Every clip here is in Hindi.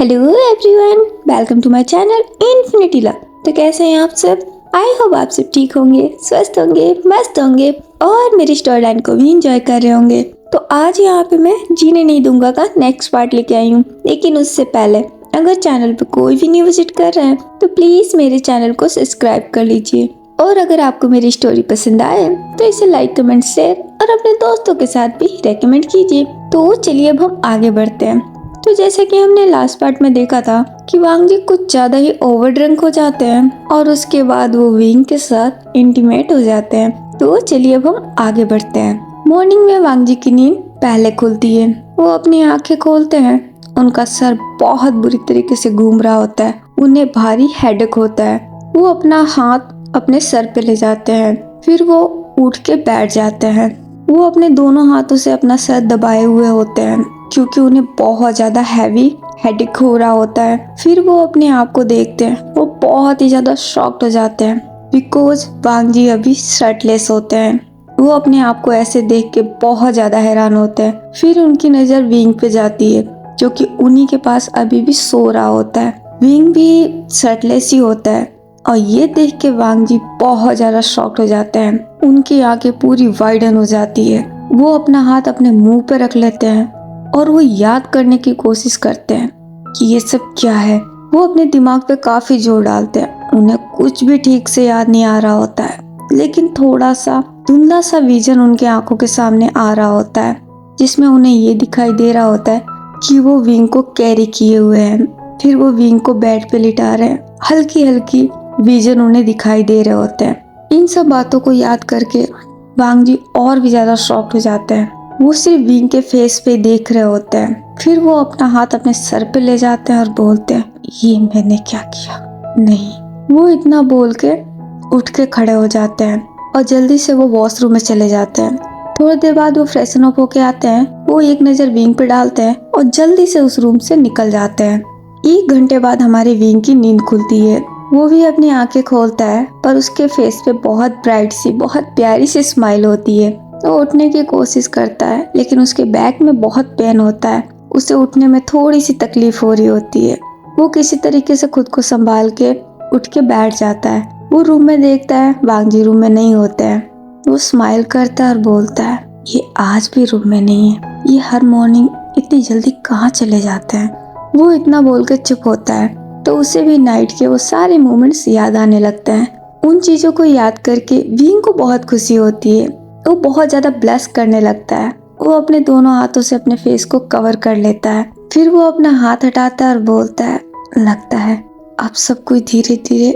Hello everyone, welcome to my channel infinity love. तो कैसे हैं आप सब? आई होप आप सब ठीक होंगे, स्वस्थ होंगे, मस्त होंगे और मेरी स्टोरी लाइन को भी एंजॉय कर रहे होंगे। तो आज यहाँ पे मैं जीने नहीं दूंगा का नेक्स्ट पार्ट लेके आई हूँ। लेकिन उससे पहले अगर चैनल पे कोई भी न्यू विजिट कर रहे हैं तो प्लीज मेरे चैनल को सब्सक्राइब कर लीजिए। और अगर आपको मेरी स्टोरी पसंद आए तो इसे लाइक, कमेंट, शेयर और अपने दोस्तों के साथ भी रेकमेंड कीजिए। तो चलिए अब हम आगे बढ़ते हैं। तो जैसे कि हमने लास्ट पार्ट में देखा था कि वांग जी कुछ ज्यादा ही ओवर ड्रिंक हो जाते हैं और उसके बाद वो विंग के साथ इंटीमेट हो जाते हैं। तो चलिए अब हम आगे बढ़ते हैं। मॉर्निंग में वांग जी की नींद पहले खुलती है। वो अपनी आंखें खोलते हैं। उनका सर बहुत बुरी तरीके से घूम रहा होता है। उन्हें भारी हेडेक होता है। वो अपना हाथ अपने सर पे ले जाते हैं। फिर वो उठ के बैठ जाते हैं। वो अपने दोनों हाथों से अपना सर दबाए हुए होते हैं क्योंकि उन्हें बहुत ज्यादा हैवी हेडेक हो रहा होता है। फिर वो अपने आप को देखते हैं। वो बहुत ही ज्यादा शॉक्ड हो जाते हैं बिकॉज वांग जी अभी शर्टलेस होते हैं। वो अपने आप को ऐसे देख के बहुत ज्यादा हैरान होते हैं। फिर उनकी नजर विंग पे जाती है जो कि उन्हीं के पास अभी भी सो रहा होता है। विंग भी शर्टलेस ही होता है और ये देख के वांग जी बहुत ज्यादा शॉक्ड हो जाते हैं। उनकी आंखें पूरी वाइडन हो जाती है। वो अपना हाथ अपने मुंह पे रख लेते हैं और वो याद करने की कोशिश करते हैं कि ये सब क्या है। वो अपने दिमाग पे काफी जोर डालते हैं। उन्हें कुछ भी ठीक से याद नहीं आ रहा होता है, लेकिन थोड़ा सा धुंधला सा विजन उनके आंखों के सामने आ रहा होता है जिसमें उन्हें ये दिखाई दे रहा होता है कि वो विंग को कैरी किए हुए हैं। फिर वो विंग को बेड पे लिटा रहे हैं। हल्की हल्की विजन उन्हें दिखाई दे रहे होते हैं। इन सब बातों को याद करके वांग जी और भी ज्यादा शॉक्ड हो जाते हैं। वो सिर्फ विंग के फेस पे देख रहे होते हैं। फिर वो अपना हाथ अपने सर पे ले जाते हैं और बोलते हैं, ये मैंने क्या किया? नहीं। वो इतना बोल के उठ के खड़े हो जाते हैं और जल्दी से वो वॉशरूम में चले जाते हैं। थोड़ी देर बाद वो फ्रेशन अप होके आते हैं। वो एक नजर विंग पे डालते हैं और जल्दी से उस रूम से निकल जाते हैं। 1 घंटे बाद हमारे विंग की नींद खुलती है। वो भी अपनी आंखें खोलता है पर उसके फेस पे बहुत ब्राइट सी, बहुत प्यारी सी स्माइल होती है। वो उठने की कोशिश करता है लेकिन उसके बैक में बहुत पेन होता है। उसे उठने में थोड़ी सी तकलीफ हो रही होती है। वो किसी तरीके से खुद को संभाल के उठ के बैठ जाता है। वो रूम में देखता है वांग जी रूम में नहीं होते हैं। वो स्माइल करता है और बोलता है, ये आज भी रूम में नहीं है। ये हर मॉर्निंग इतनी जल्दी कहाँ चले जाते हैं? वो इतना बोल के चुप होता है तो उसे भी नाइट के वो सारे मोमेंट्स याद आने लगते हैं। उन चीजों को याद करके विंग को बहुत खुशी होती है। वो बहुत ज्यादा ब्लश करने लगता है। वो अपने दोनों हाथों से अपने फेस को कवर कर लेता है। फिर वो अपना हाथ हटाता है और बोलता है, लगता है अब सब कुछ धीरे धीरे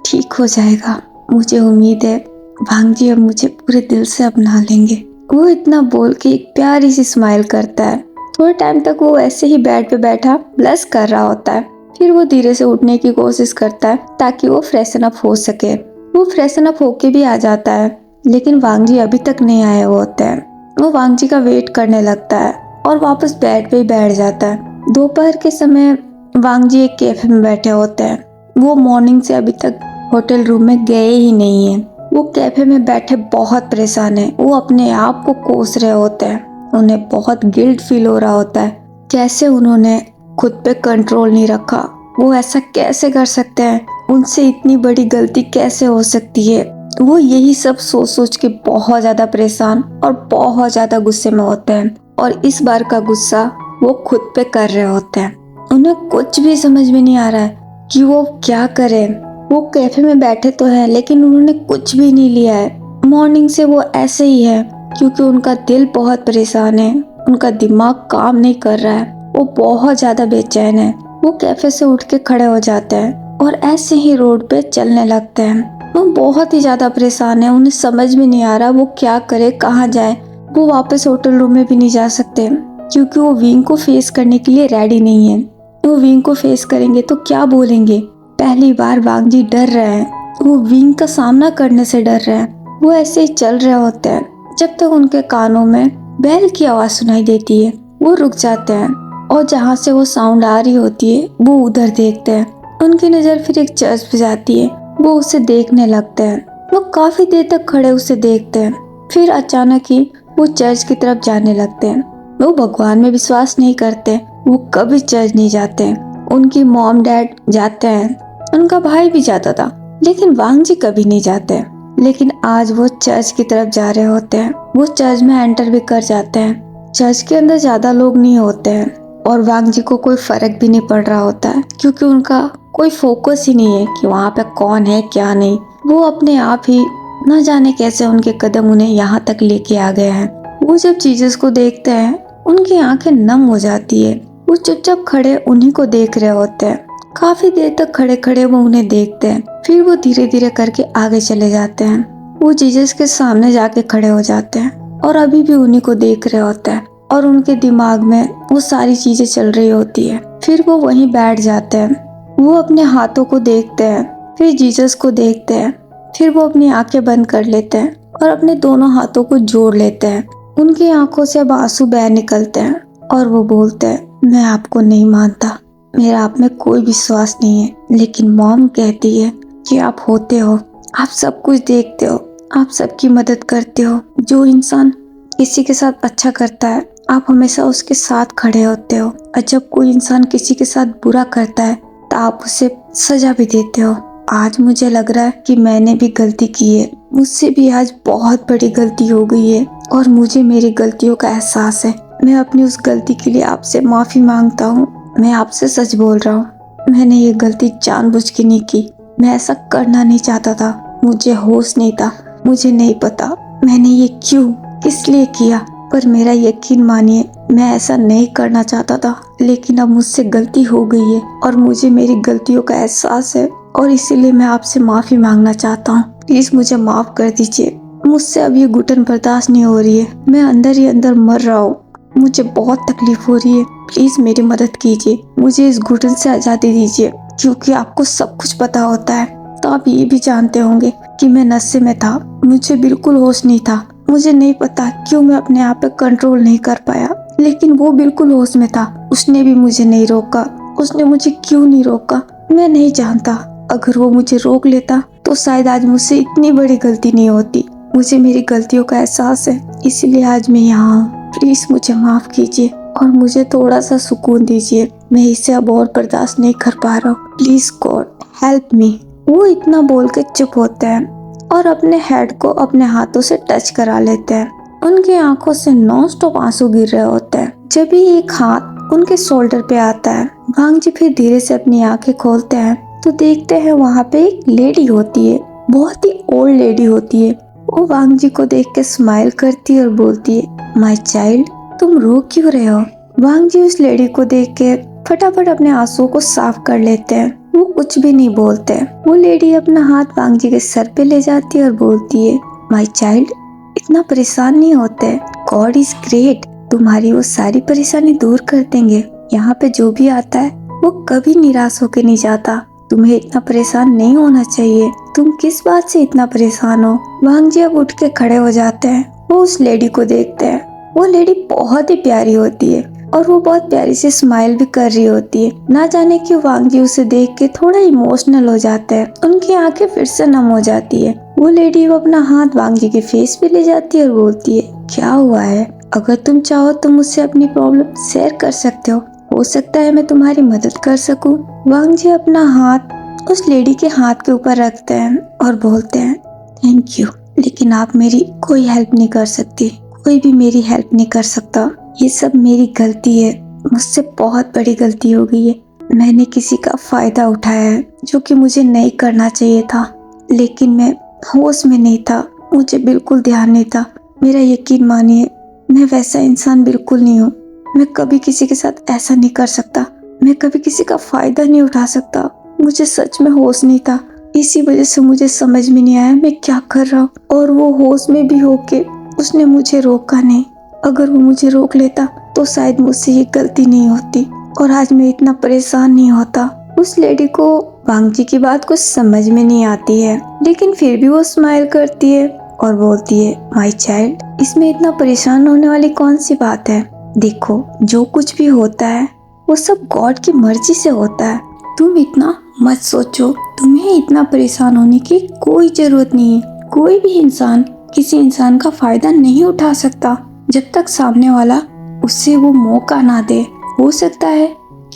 ठीक हो जाएगा। मुझे उम्मीद है वांग जी अब मुझे पूरे दिल से अपना लेंगे। वो इतना बोल के एक प्यारी सी स्माइल करता है। थोड़े टाइम तक वो ऐसे ही बेड पे बैठा ब्लश कर रहा होता है। फिर वो धीरे से उठने की कोशिश करता है ताकि वो फ्रेशन अप हो सके। वो फ्रेशन अप होके भी आ जाता है लेकिन वांग जी अभी तक नहीं आए हुए होते हैं। वो वांग जी का वेट करने लगता है और वापस बेड पे ही बैठ जाता है। दोपहर के समय वांग जी एक कैफे में बैठे होते हैं। वो मॉर्निंग से अभी तक होटल रूम में गए ही नहीं है। वो कैफे में बैठे बहुत परेशान है। वो अपने आप को कोस रहे होते हैं। उन्हें बहुत गिल्ट फील हो रहा होता है। कैसे उन्होंने खुद पे कंट्रोल नहीं रखा? वो ऐसा कैसे कर सकते हैं? उनसे इतनी बड़ी गलती कैसे हो सकती है? वो यही सब सोच सोच के बहुत ज्यादा परेशान और बहुत ज्यादा गुस्से में होते हैं और इस बार का गुस्सा वो खुद पे कर रहे होते हैं। उन्हें कुछ भी समझ में नहीं आ रहा है कि वो क्या करें। वो कैफे में बैठे तो हैं लेकिन उन्होंने कुछ भी नहीं लिया है। मॉर्निंग से वो ऐसे ही है क्योंकि उनका दिल बहुत परेशान है। उनका दिमाग काम नहीं कर रहा है। वो बहुत ज्यादा बेचैन है। वो कैफे से उठ के खड़े हो जाते हैं और ऐसे ही रोड पे चलने लगते हैं। वो बहुत ही ज्यादा परेशान है। उन्हें समझ में नहीं आ रहा वो क्या करे, कहाँ जाए। वो वापस होटल रूम में भी नहीं जा सकते क्योंकि वो विंग को फेस करने के लिए रेडी नहीं है। वो विंग को फेस करेंगे तो क्या बोलेंगे? पहली बार वांग जी डर रहे हैं। वो विंग का सामना करने से डर रहे हैं। वो ऐसे ही चल रहे होते हैं जब तक उनके कानों में बेल की आवाज सुनाई देती है। वो रुक जाते हैं और जहाँ से वो साउंड आ रही होती है वो उधर देखते हैं। उनकी नजर फिर एक चर्च पे जाती है। वो उसे देखने लगते हैं। वो काफी देर तक खड़े उसे देखते हैं। फिर अचानक ही वो चर्च की तरफ जाने लगते हैं। वो भगवान में विश्वास नहीं करते। वो कभी चर्च नहीं जाते। उनकी मॉम डैड जाते हैं, उनका भाई भी जाता था, लेकिन वांग जी कभी नहीं जाते। लेकिन आज वो चर्च की तरफ जा रहे होते हैं। वो चर्च में एंटर भी कर जाते हैं। चर्च के अंदर ज्यादा लोग नहीं होते हैं और वांग जी को कोई फर्क भी नहीं पड़ रहा होता है, क्योंकि उनका कोई फोकस ही नहीं है कि वहाँ पे कौन है क्या नहीं। वो अपने आप ही न जाने कैसे उनके कदम उन्हें यहाँ तक लेके आ गए हैं। वो जब जीसस को देखते हैं उनकी आंखें नम हो जाती है। वो चुपचाप खड़े उन्हीं को देख रहे होते हैं। काफी देर तक खड़े खड़े वो उन्हें देखते हैं, फिर वो धीरे धीरे करके आगे चले जाते हैं। वो जीसस के सामने जाके खड़े हो जाते हैं और अभी भी उन्हीं को देख रहे होते हैं और उनके दिमाग में वो सारी चीजें चल रही होती है। फिर वो वहीं बैठ जाते हैं। वो अपने हाथों को देखते हैं, फिर जीसस को देखते हैं, फिर वो अपनी आंखें बंद कर लेते हैं और अपने दोनों हाथों को जोड़ लेते हैं। उनकी आंखों से अब आंसू बह निकलते हैं और वो बोलते हैं, मैं आपको नहीं मानता, मेरा आप में कोई विश्वास नहीं है। लेकिन मॉम कहती है कि आप होते हो, आप सब कुछ देखते हो, आप सबकी मदद करते हो। जो इंसान किसी के साथ अच्छा करता है आप हमेशा उसके साथ खड़े होते हो, और जब कोई इंसान किसी के साथ बुरा करता है तो आप उसे सजा भी देते हो। आज मुझे लग रहा है कि मैंने भी गलती की है, मुझसे भी आज बहुत बड़ी गलती हो गई है और मुझे मेरी गलतियों का एहसास है। मैं अपनी उस गलती के लिए आपसे माफी मांगता हूँ। मैं आपसे सच बोल रहा हूँ, मैंने ये गलती जानबूझ के नहीं की। मैं ऐसा करना नहीं चाहता था, मुझे होश नहीं था, मुझे नहीं पता मैंने ये क्यों किस लिए किया। पर मेरा यकीन मानिए, मैं ऐसा नहीं करना चाहता था, लेकिन अब मुझसे गलती हो गई है और मुझे मेरी गलतियों का एहसास है और इसीलिए मैं आपसे माफी मांगना चाहता हूँ। प्लीज मुझे माफ कर दीजिए, मुझसे अब ये घुटन बर्दाश्त नहीं हो रही है, मैं अंदर ही अंदर मर रहा हूँ, मुझे बहुत तकलीफ हो रही है। प्लीज मेरी मदद कीजिए, मुझे इस घुटन से आजादी दीजिए, क्योंकि आपको सब कुछ पता होता है तो आप ये भी जानते होंगे कि मैं नशे में था, मुझे बिल्कुल होश नहीं था। मुझे नहीं पता क्यों मैं अपने आप पे कंट्रोल नहीं कर पाया, लेकिन वो बिल्कुल होश में था, उसने भी मुझे नहीं रोका। उसने मुझे क्यों नहीं रोका मैं नहीं जानता। अगर वो मुझे रोक लेता तो शायद आज मुझसे इतनी बड़ी गलती नहीं होती। मुझे मेरी गलतियों का एहसास है, इसलिए आज मैं यहाँ हूँ। प्लीज मुझे माफ कीजिए और मुझे थोड़ा सा सुकून दीजिए, मैं इसे अब और बर्दाश्त नहीं कर पा रहा हूँ। Please God help me. वो इतना बोल के चुप होते हैं और अपने हेड को अपने हाथों से टच करा लेते हैं। उनकी आंखों से नॉन स्टॉप आंसू गिर रहे होते हैं। जब भी एक हाथ उनके शोल्डर पे आता है, वांग जी फिर धीरे से अपनी आंखें खोलते हैं तो देखते हैं वहाँ पे एक लेडी होती है, बहुत ही ओल्ड लेडी होती है। वो वांग जी को देख के स्माइल करती है और बोलती है, माय चाइल्ड तुम रो क्यों रहे हो। वांग जी उस लेडी को देख के फटाफट अपने आंसुओं को साफ कर लेते हैं। वो कुछ भी नहीं बोलते। वो लेडी अपना हाथ वांग जी के सर पे ले जाती है और बोलती है, माय चाइल्ड इतना परेशान नहीं होते, गॉड इज ग्रेट, तुम्हारी वो सारी परेशानी दूर कर देंगे। यहाँ पे जो भी आता है वो कभी निराश होके नहीं जाता। तुम्हें इतना परेशान नहीं होना चाहिए। तुम किस बात से इतना परेशान हो। वांग जी अब उठ के खड़े हो जाते हैं। वो उस लेडी को देखते हैं। वो लेडी बहुत ही प्यारी होती है और वो बहुत प्यारी से स्माइल भी कर रही होती है। ना जाने क्यों वांग जी उसे देख के थोड़ा इमोशनल हो जाते हैं। उनकी आंखें फिर से नम हो जाती है। वो लेडी वो अपना हाथ वांग जी के फेस पे ले जाती है और बोलती है, क्या हुआ है, अगर तुम चाहो तो मुझसे अपनी प्रॉब्लम शेयर कर सकते हो सकता है मैं तुम्हारी मदद कर सकूं। वांग जी अपना हाथ उस लेडी के हाथ के ऊपर रखते हैं और बोलते हैं, थैंक यू, लेकिन आप मेरी कोई हेल्प नहीं कर सकती, कोई भी मेरी हेल्प नहीं कर सकता। ये सब मेरी गलती है, मुझसे बहुत बड़ी गलती हो गई है। मैंने किसी का फायदा उठाया है जो कि मुझे नहीं करना चाहिए था, लेकिन मैं होश में नहीं था, मुझे बिल्कुल ध्यान नहीं था। मेरा यकीन मानिए, मैं वैसा इंसान बिल्कुल नहीं हूँ। मैं कभी किसी के साथ ऐसा नहीं कर सकता, मैं कभी किसी का फायदा नहीं उठा सकता। मुझे सच में होश नहीं था, इसी वजह से मुझे समझ में नहीं आया मैं क्या कर रहा हूँ। और वो होश में भी होके उसने मुझे रोका नहीं। अगर वो मुझे रोक लेता तो शायद मुझसे ये गलती नहीं होती और आज मैं इतना परेशान नहीं होता। उस लेडी को वांग जी की बात कुछ समझ में नहीं आती है, लेकिन फिर भी वो स्माइल करती है और बोलती है, माय चाइल्ड इसमें इतना परेशान होने वाली कौन सी बात है। देखो जो कुछ भी होता है वो सब गॉड की मर्जी से होता है। तुम इतना मत सोचो, तुम्हें इतना परेशान होने की कोई जरूरत नहीं है। कोई भी इंसान किसी इंसान का फायदा नहीं उठा सकता जब तक सामने वाला उससे वो मौका ना दे। हो सकता है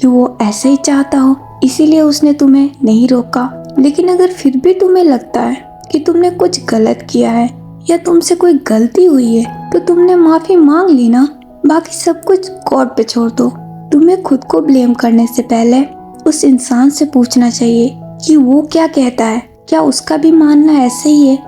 कि वो ऐसे ही चाहता हो, इसीलिए उसने तुम्हें नहीं रोका। लेकिन अगर फिर भी तुम्हें लगता है कि तुमने कुछ गलत किया है या तुमसे कोई गलती हुई है तो तुमने माफी मांग ली ना, बाकी सब कुछ गॉड पे छोड़ दो। तुम्हें खुद को ब्लेम करने से पहले उस इंसान से पूछना चाहिए कि वो क्या कहता है। क्या उसका भी मानना ऐसे ही है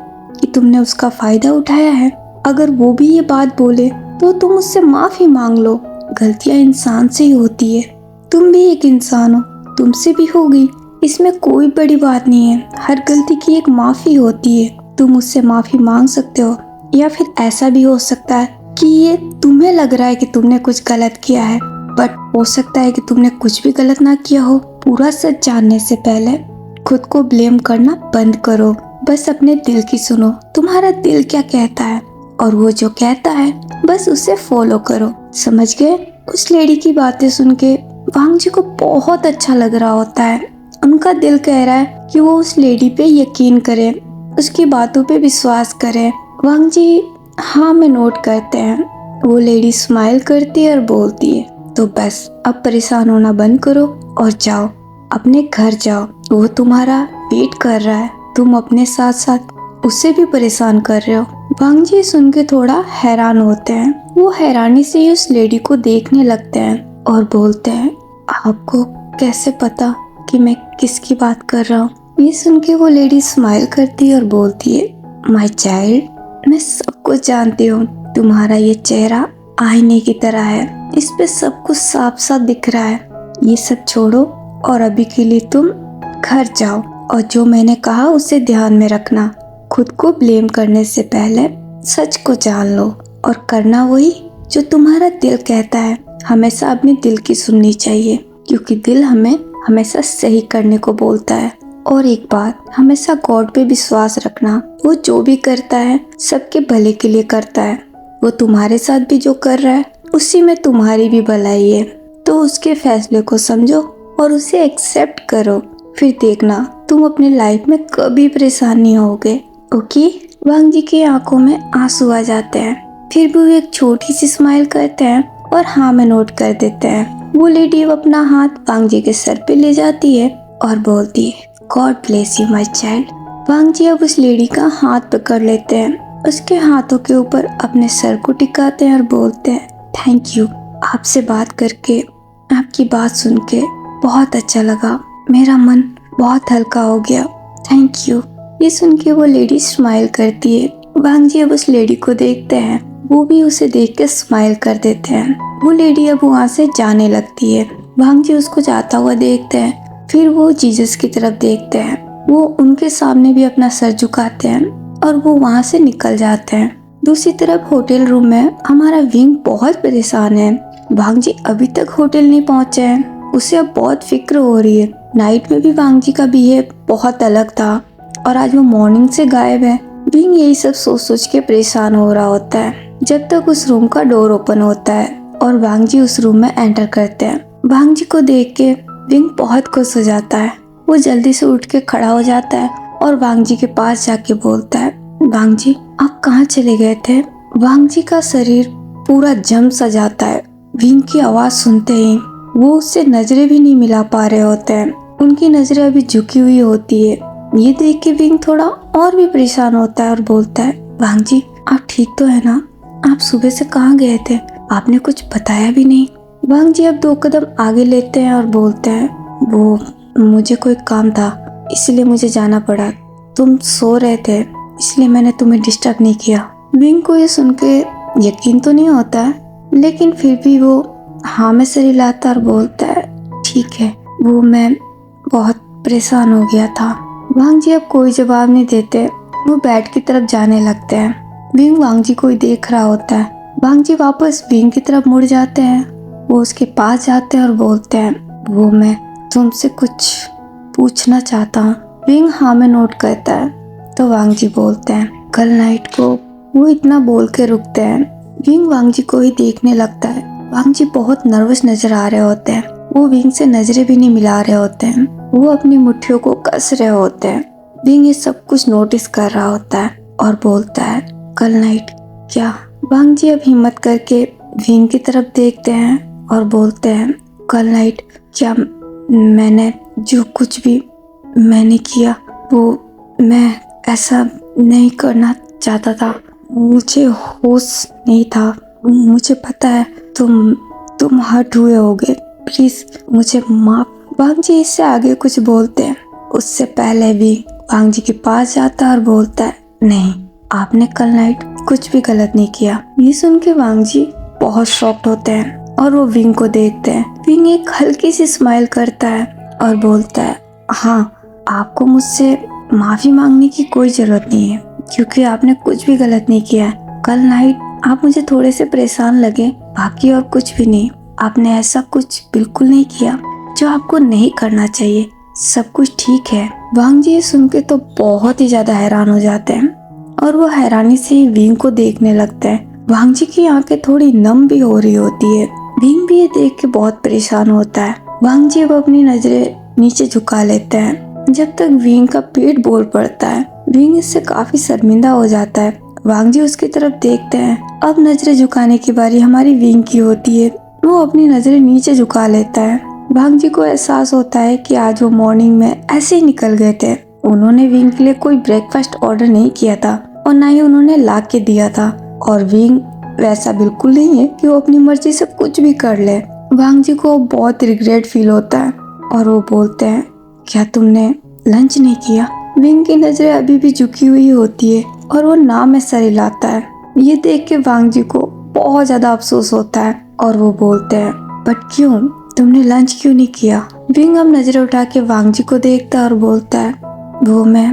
कि तुमने उसका फायदा उठाया है? अगर वो भी ये बात बोले तो तुम उससे माफी मांग लो। गलतियां इंसान से ही होती है, तुम भी एक इंसान हो, तुमसे भी होगी, इसमें कोई बड़ी बात नहीं है। हर गलती की एक माफी होती है, तुम उससे माफी मांग सकते हो। या फिर ऐसा भी हो सकता है कि ये तुम्हें लग रहा है कि तुमने कुछ गलत किया है, बट हो सकता है कि तुमने कुछ भी गलत ना किया हो। पूरा सच जानने से पहले खुद को ब्लेम करना बंद करो, बस अपने दिल की सुनो। तुम्हारा दिल क्या कहता है और वो जो कहता है बस उसे फॉलो करो, समझ गए? उस लेडी की बातें सुन के वांग जी को बहुत अच्छा लग रहा होता है। उनका दिल कह रहा है कि वो उस लेडी पे यकीन करे, उसकी बातों पे विश्वास करे। वांग जी हाँ में नोट करते हैं। वो लेडी स्माइल करती है और बोलती है, तो बस अब परेशान होना बंद करो और जाओ, अपने घर जाओ। वो तुम्हारा वेट कर रहा है, तुम अपने साथ साथ उसे भी परेशान कर रहे हो। वांग जी सुन के थोड़ा हैरान होते हैं। वो हैरानी से ही उस लेडी को देखने लगते हैं और बोलते हैं, आपको कैसे पता कि मैं किसकी बात कर रहा हूँ? ये सुन के वो लेडी स्माइल करती है और बोलती है, माय चाइल्ड, मैं सब कुछ जानती हूँ। तुम्हारा ये चेहरा आईने की तरह है, इस पे सब कुछ साफ साफ दिख रहा है। ये सब छोड़ो और अभी के लिए तुम घर जाओ और जो मैंने कहा उसे ध्यान में रखना। खुद को ब्लेम करने से पहले सच को जान लो और करना वही जो तुम्हारा दिल कहता है। हमेशा अपने दिल की सुननी चाहिए, क्योंकि दिल हमें हमेशा सही करने को बोलता है। और एक बात, हमेशा गॉड पे विश्वास रखना। वो जो भी करता है सबके भले के लिए करता है। वो तुम्हारे साथ भी जो कर रहा है उसी में तुम्हारी भी भलाई है। तो उसके फैसले को समझो और उसे एक्सेप्ट करो, फिर देखना तुम अपनी लाइफ में कभी परेशान नहीं होगे। ओके? वांग जी की आंखों में आंसू आ जाते हैं, फिर भी वो एक छोटी सी स्माइल करते हैं और हाँ में नोट कर देते हैं। वो लेडी अब अपना हाथ वांग जी के सर पे ले जाती है और बोलती है, God bless you my child. Wang ji अब उस लेडी का हाथ पकड़ लेते हैं, उसके हाथों के ऊपर अपने सर को टिकाते हैं और बोलते हैं, थैंक यू। आपसे बात करके, आपकी बात सुन के बहुत अच्छा लगा, मेरा मन बहुत हल्का हो गया, थैंक यू। ये सुन के वो लेडी स्माइल करती है। वांग जी अब उस लेडी को देखते हैं, वो भी उसे देख के स्माइल कर देते हैं। वो लेडी अब वहाँ से जाने लगती है। वांग जी उसको जाता हुआ देखते हैं, फिर वो जीसस की तरफ देखते हैं। वो उनके सामने भी अपना सर झुकाते हैं और वो वहाँ से निकल जाते हैं। दूसरी तरफ होटल रूम में हमारा विंग बहुत परेशान है। वांग जी अभी तक होटल नहीं पहुँचे हैं, उसे अब बहुत फिक्र हो रही है। नाइट में भी वांग जी का बिहेव बहुत अलग था और आज वो मॉर्निंग से गायब है। विंग यही सब सोच सोच के परेशान हो रहा होता है जब तक उस रूम का डोर ओपन होता है और वांग जी उस रूम में एंटर करते हैं। वांग जी को देख के विंग बहुत खुश हो जाता है। वो जल्दी से उठ के खड़ा हो जाता है और वांग जी के पास जाके बोलता है, वांग जी आप कहाँ चले गए थे? वांग जी का शरीर पूरा जम सा जाता है। विंग की आवाज सुनते ही वो उससे नजरें भी नहीं मिला पा रहे होते हैं, उनकी नजरें अभी झुकी हुई होती है। ये देख के विंग थोड़ा और भी परेशान होता है और बोलता है, वांग जी आप ठीक तो है ना? आप सुबह से कहाँ गए थे? आपने कुछ बताया भी नहीं। वांग जी अब 2 कदम आगे लेते हैं और बोलते हैं, वो मुझे कोई काम था इसलिए मुझे जाना पड़ा। तुम सो रहे थे इसलिए मैंने तुम्हें डिस्टर्ब नहीं किया। विंग को ये सुन के यकीन तो नहीं होता है, लेकिन फिर भी वो हाँ में सिर हिलाता और बोलता है, ठीक है, वो मैं बहुत परेशान हो गया था। वांग जी अब कोई जवाब नहीं देते, वो बेड की तरफ जाने लगते हैं। विंग वांग जी को ही देख रहा होता है। वांग जी वापस विंग की तरफ मुड़ जाते हैं, वो उसके पास जाते हैं और बोलते हैं, वो मैं तुमसे कुछ पूछना चाहता हूँ। विंग हाँ में नोट करता है तो वांग जी बोलते हैं, कल नाइट को। वो इतना बोल के रुकते हैं। विंग वांग जी को ही देखने लगता है। वांग जी बहुत नर्वस नजर आ रहे होते हैं, वो विंग से नजरें भी नहीं मिला रहे होते हैं, वो अपनी मुट्ठियों को कस रहे होते हैं। विंग ये सब कुछ नोटिस कर रहा होता है और बोलता है, कल नाइट क्या? वांग जी अब हिम्मत करके विंग की तरफ देखते हैं और बोलते हैं, कल नाइट क्या मैंने जो कुछ भी मैंने किया वो मैं ऐसा नहीं करना चाहता था। मुझे होश नहीं था। मुझे पता है तुम हर्ट हुए होगे। प्लीज मुझे माफ। वांग जी इससे आगे कुछ बोलते हैं उससे पहले भी वांग जी के पास जाता है और बोलता है, नहीं, आपने कल नाइट कुछ भी गलत नहीं किया। ये सुन के वांग जी बहुत शॉक्ड होते हैं और वो विंग को देखते हैं। विंग एक हल्की सी स्माइल करता है और बोलता है, हाँ, आपको मुझसे माफी मांगने की कोई जरूरत नहीं है क्योंकि आपने कुछ भी गलत नहीं किया है। कल नाइट आप मुझे थोड़े से परेशान लगे, बाकी और कुछ भी नहीं। आपने ऐसा कुछ बिल्कुल नहीं किया जो आपको नहीं करना चाहिए। सब कुछ ठीक है। वांग जी सुन के तो बहुत ही ज्यादा हैरान हो जाते हैं और वो हैरानी से ही विंग को देखने लगते हैं। वांग जी की आंखें थोड़ी नम भी हो रही होती है। विंग भी ये देख के बहुत परेशान होता है। वांग जी अब अपनी नजरें नीचे झुका लेते हैं जब तक विंग का पेट बोल पड़ता है। विंग इससे काफी शर्मिंदा हो जाता है। वांग जी उसकी तरफ देखते हैं। अब नजरें झुकाने की बारी हमारी विंग की होती है। वो अपनी नजरें नीचे झुका लेता है। वांग जी को एहसास होता है कि आज वो मॉर्निंग में ऐसे ही निकल गए थे। उन्होंने विंग के लिए कोई ब्रेकफास्ट ऑर्डर नहीं किया था और ना ही उन्होंने ला के दिया था। और विंग वैसा बिल्कुल नहीं है कि वो अपनी मर्जी से कुछ भी कर ले। वांग जी को बहुत रिग्रेट फील होता है और वो बोलते हैं, क्या तुमने लंच नहीं किया? विंग की नजरें अभी भी झुकी हुई होती है और वो ना में सर हिलाता है। ये देख के वांग जी को बहुत ज्यादा अफसोस होता है और वो बोलते हैं, बट क्यों, तुमने लंच क्यों नहीं किया? विंग अब नजरें उठा के वांग जी को देखता है और बोलता है, वो मैं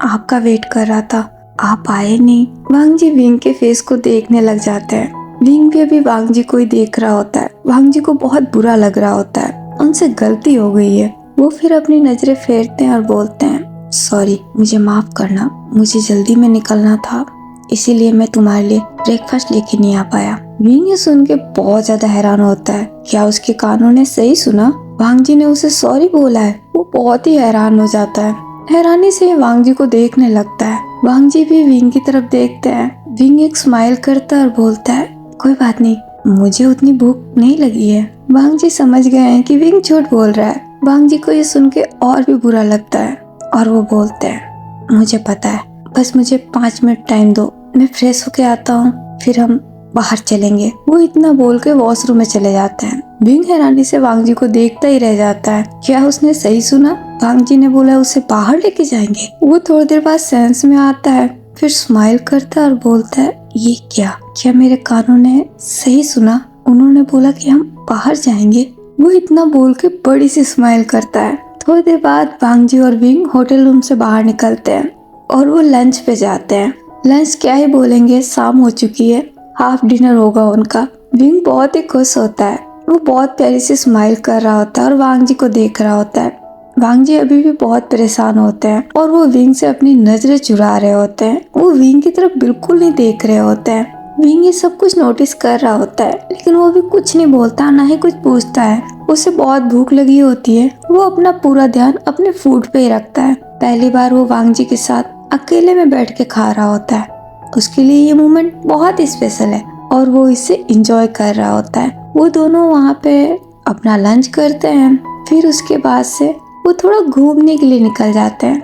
आपका वेट कर रहा था, आप आए नहीं। वांग जी विंग के फेस को देखने लग जाते हैं। विंग भी अभी वांग जी को ही देख रहा होता है। वांग जी को बहुत बुरा लग रहा होता है, उनसे गलती हो गई है। वो फिर अपनी नजरें फेरते हैं और बोलते हैं, सॉरी, मुझे माफ करना, मुझे जल्दी में निकलना था, इसीलिए मैं तुम्हारे लिए ब्रेकफास्ट लेके नहीं आ पाया। विंग ये सुन के बहुत ज्यादा हैरान होता है। क्या उसके कानों ने सही सुना? वांग जी ने उसे सॉरी बोला है? वो बहुत ही हैरान हो जाता है। हैरानी से वांग जी को देखने लगता है। वांग जी भी विंग की तरफ देखते हैं। विंग एक स्माइल करता है और बोलता है, कोई बात नहीं, मुझे उतनी भूख नहीं लगी है। वांग जी समझ गए हैं कि विंग झूठ बोल रहा है। वांग जी को ये सुन के और भी बुरा लगता है और वो बोलते हैं, मुझे पता है, बस मुझे 5 मिनट टाइम दो, मैं फ्रेश होके आता हूँ, फिर हम बाहर चलेंगे। वो इतना बोल के वॉशरूम में चले जाते हैं। विंग हैरानी से वांग जी को देखता ही रह जाता है। क्या उसने सही सुना? वांग जी ने बोला उसे बाहर लेके जाएंगे। वो थोड़ी देर बाद सेंस में आता है, फिर स्माइल करता है और बोलता है, ये क्या मेरे कानों ने सही सुना? उन्होंने बोला कि हम बाहर जाएंगे। वो इतना बोल के बड़ी सी स्माइल करता है। थोड़ी देर बाद वांग जी और विंग होटल रूम से बाहर निकलते हैं और वो लंच पे जाते हैं। लंच क्या ही बोलेंगे, शाम हो चुकी है, हाफ डिनर होगा उनका। विंग बहुत ही खुश होता है। वो बहुत प्यारी सी स्माइल कर रहा होता है और वांग जी को देख रहा होता है। वांग जी अभी भी बहुत परेशान होते हैं और वो विंग से अपनी नजरें चुरा रहे होते हैं। वो विंग की तरफ बिल्कुल नहीं देख रहे होते हैं। विंग ये सब कुछ नोटिस कर रहा होता है, लेकिन वो भी कुछ नहीं बोलता, ना ही कुछ पूछता है। उसे बहुत भूख लगी होती है। वो अपना पूरा ध्यान अपने फूड पे ही रखता है। पहली बार वो वांग जी के साथ अकेले में बैठ के खा रहा होता है। उसके लिए ये मोमेंट बहुत ही स्पेशल है और वो इसे एंजॉय कर रहा होता है। वो दोनों वहाँ पे अपना लंच करते हैं। फिर उसके बाद से वो थोड़ा घूमने के लिए निकल जाते हैं।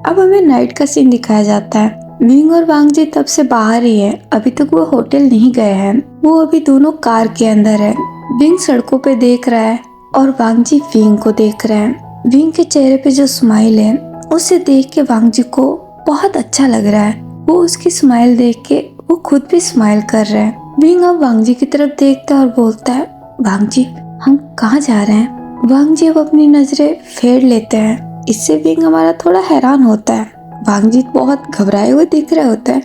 अब हमें नाइट का सीन दिखाया जाता है। विंग और वांग जी तब से बाहर ही है, अभी तक वो होटल नहीं गए हैं। वो अभी दोनों कार के अंदर है। विंग सड़कों पे देख रहा है और वांग जी विंग को देख रहे हैं। विंग के चेहरे पे जो स्माइल है उसे देख के वांग जी को बहुत अच्छा लग रहा है। वो उसकी स्माइल देख के वो खुद भी स्माइल कर रहे हैं। विंग अब वांग जी की तरफ देखता है और बोलता है, वांग जी, हम कहाँ जा रहे हैं? वांग जी अब अपनी नजरें फेर लेते हैं। इससे विंग हमारा थोड़ा हैरान होता है। वांग जी बहुत घबराए हुए दिख रहे होते हैं,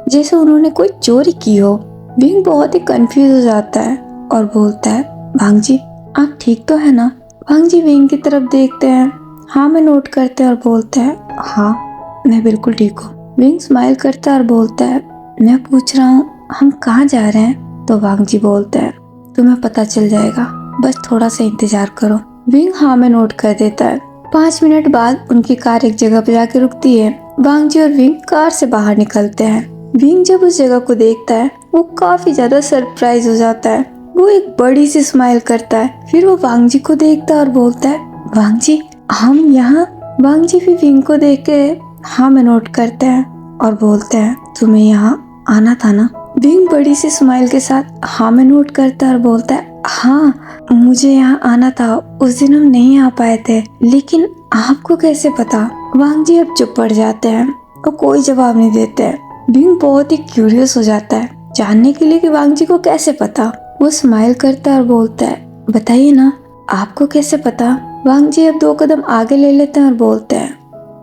जैसे उन्होंने कोई चोरी की हो। विंग बहुत ही कंफ्यूज हो जाता है और बोलता है, वांग जी, आप ठीक तो है ना? वांग जी विंग की तरफ देखते हैं, हाँ में नोट करते हैं और बोलते हैं, हाँ, मैं बिल्कुल ठीक हूँ। विंग स्माइल करता है और बोलता है, मैं पूछ रहा हूँ हम कहाँ जा रहे हैं? तो वांग जी बोलते हैं, तुम्हें पता चल जाएगा, बस थोड़ा सा इंतजार करो। विंग हाँ में नोट कर देता है। 5 मिनट बाद उनकी कार एक जगह पर जाके रुकती है। वांग जी और विंग कार से बाहर निकलते हैं। विंग जब उस जगह को देखता है वो काफी ज्यादा सरप्राइज हो जाता है। वो एक बड़ी सी स्माइल करता है। फिर वो वांग जी को देखता है और बोलता है, वांग जी हम यहाँ। वांग जी भी विंग को देख के हाँ में नोट करते हैं और बोलते हैं, तुम्हें यहाँ आना था ना। विंग बड़ी सी स्माइल के साथ हाँ में नोट करता है और बोलता है, हाँ मुझे यहाँ आना था, उस दिन हम नहीं आ पाए थे, लेकिन आपको कैसे पता। वांग जी अब चुप पड़ जाते हैं और कोई जवाब नहीं देते हैं। विंग बहुत ही क्यूरियस हो जाता है जानने के लिए कि वांग जी को कैसे पता। वो स्माइल करता है और बोलता है, बताइए ना आपको कैसे पता। वांग जी अब 2 कदम आगे ले लेते हैं और बोलते हैं,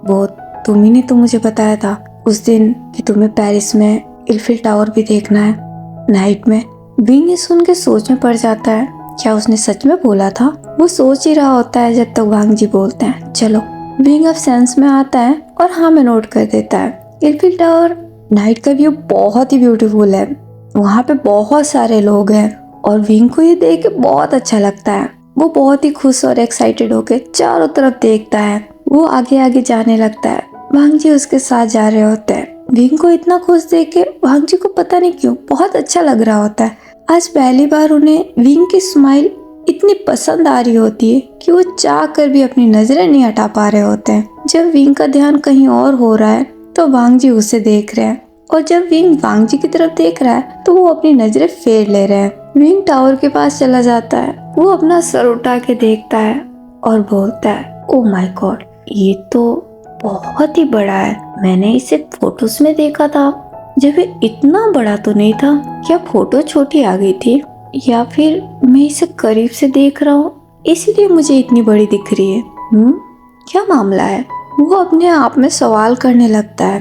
वो तुम्ही ने तो मुझे बताया था उस दिन कि तुम्हें पेरिस में इफिल टावर भी देखना है नाइट में। विंग ये सुन के सोच में पड़ जाता है, क्या उसने सच में बोला था। वो सोच ही रहा होता है जब तक वांग जी बोलते हैं, चलो। विंग अब सेंस में आता है और हाँ में नोट कर देता है। इफिल टावर नाइट का व्यू बहुत ही ब्यूटीफुल है, वहाँ पे बहुत सारे लोग हैं और विंग को ये देख के बहुत अच्छा लगता है। वो बहुत ही खुश और एक्साइटेड होके चारों तरफ देखता है। वो आगे आगे जाने लगता है, वांग जी उसके साथ जा रहे होते हैं। विंग को इतना खुश देख के वांग जी को पता नहीं क्यों बहुत अच्छा लग रहा होता है। आज पहली बार उन्हें विंग की स्माइल इतनी पसंद आ रही होती है कि वो चाह कर भी अपनी नजरें नहीं हटा पा रहे होते हैं। जब विंग का ध्यान कहीं और हो रहा है तो वांग जी उसे देख रहे हैं, और जब विंग वांग जी की तरफ देख रहा है तो वो अपनी नजरें फेर ले रहे हैं। विंग टावर के पास चला जाता है, वो अपना सर उठा के देखता है और बोलता है, ओ माय गॉड, ये तो बहुत ही बड़ा है। मैंने इसे फोटोज में देखा था जब ये इतना बड़ा तो नहीं था। क्या फोटो छोटी आ गई थी, या फिर मैं इसे करीब से देख रहा हूँ इसीलिए मुझे इतनी बड़ी दिख रही है। क्या मामला है। वो अपने आप में सवाल करने लगता है,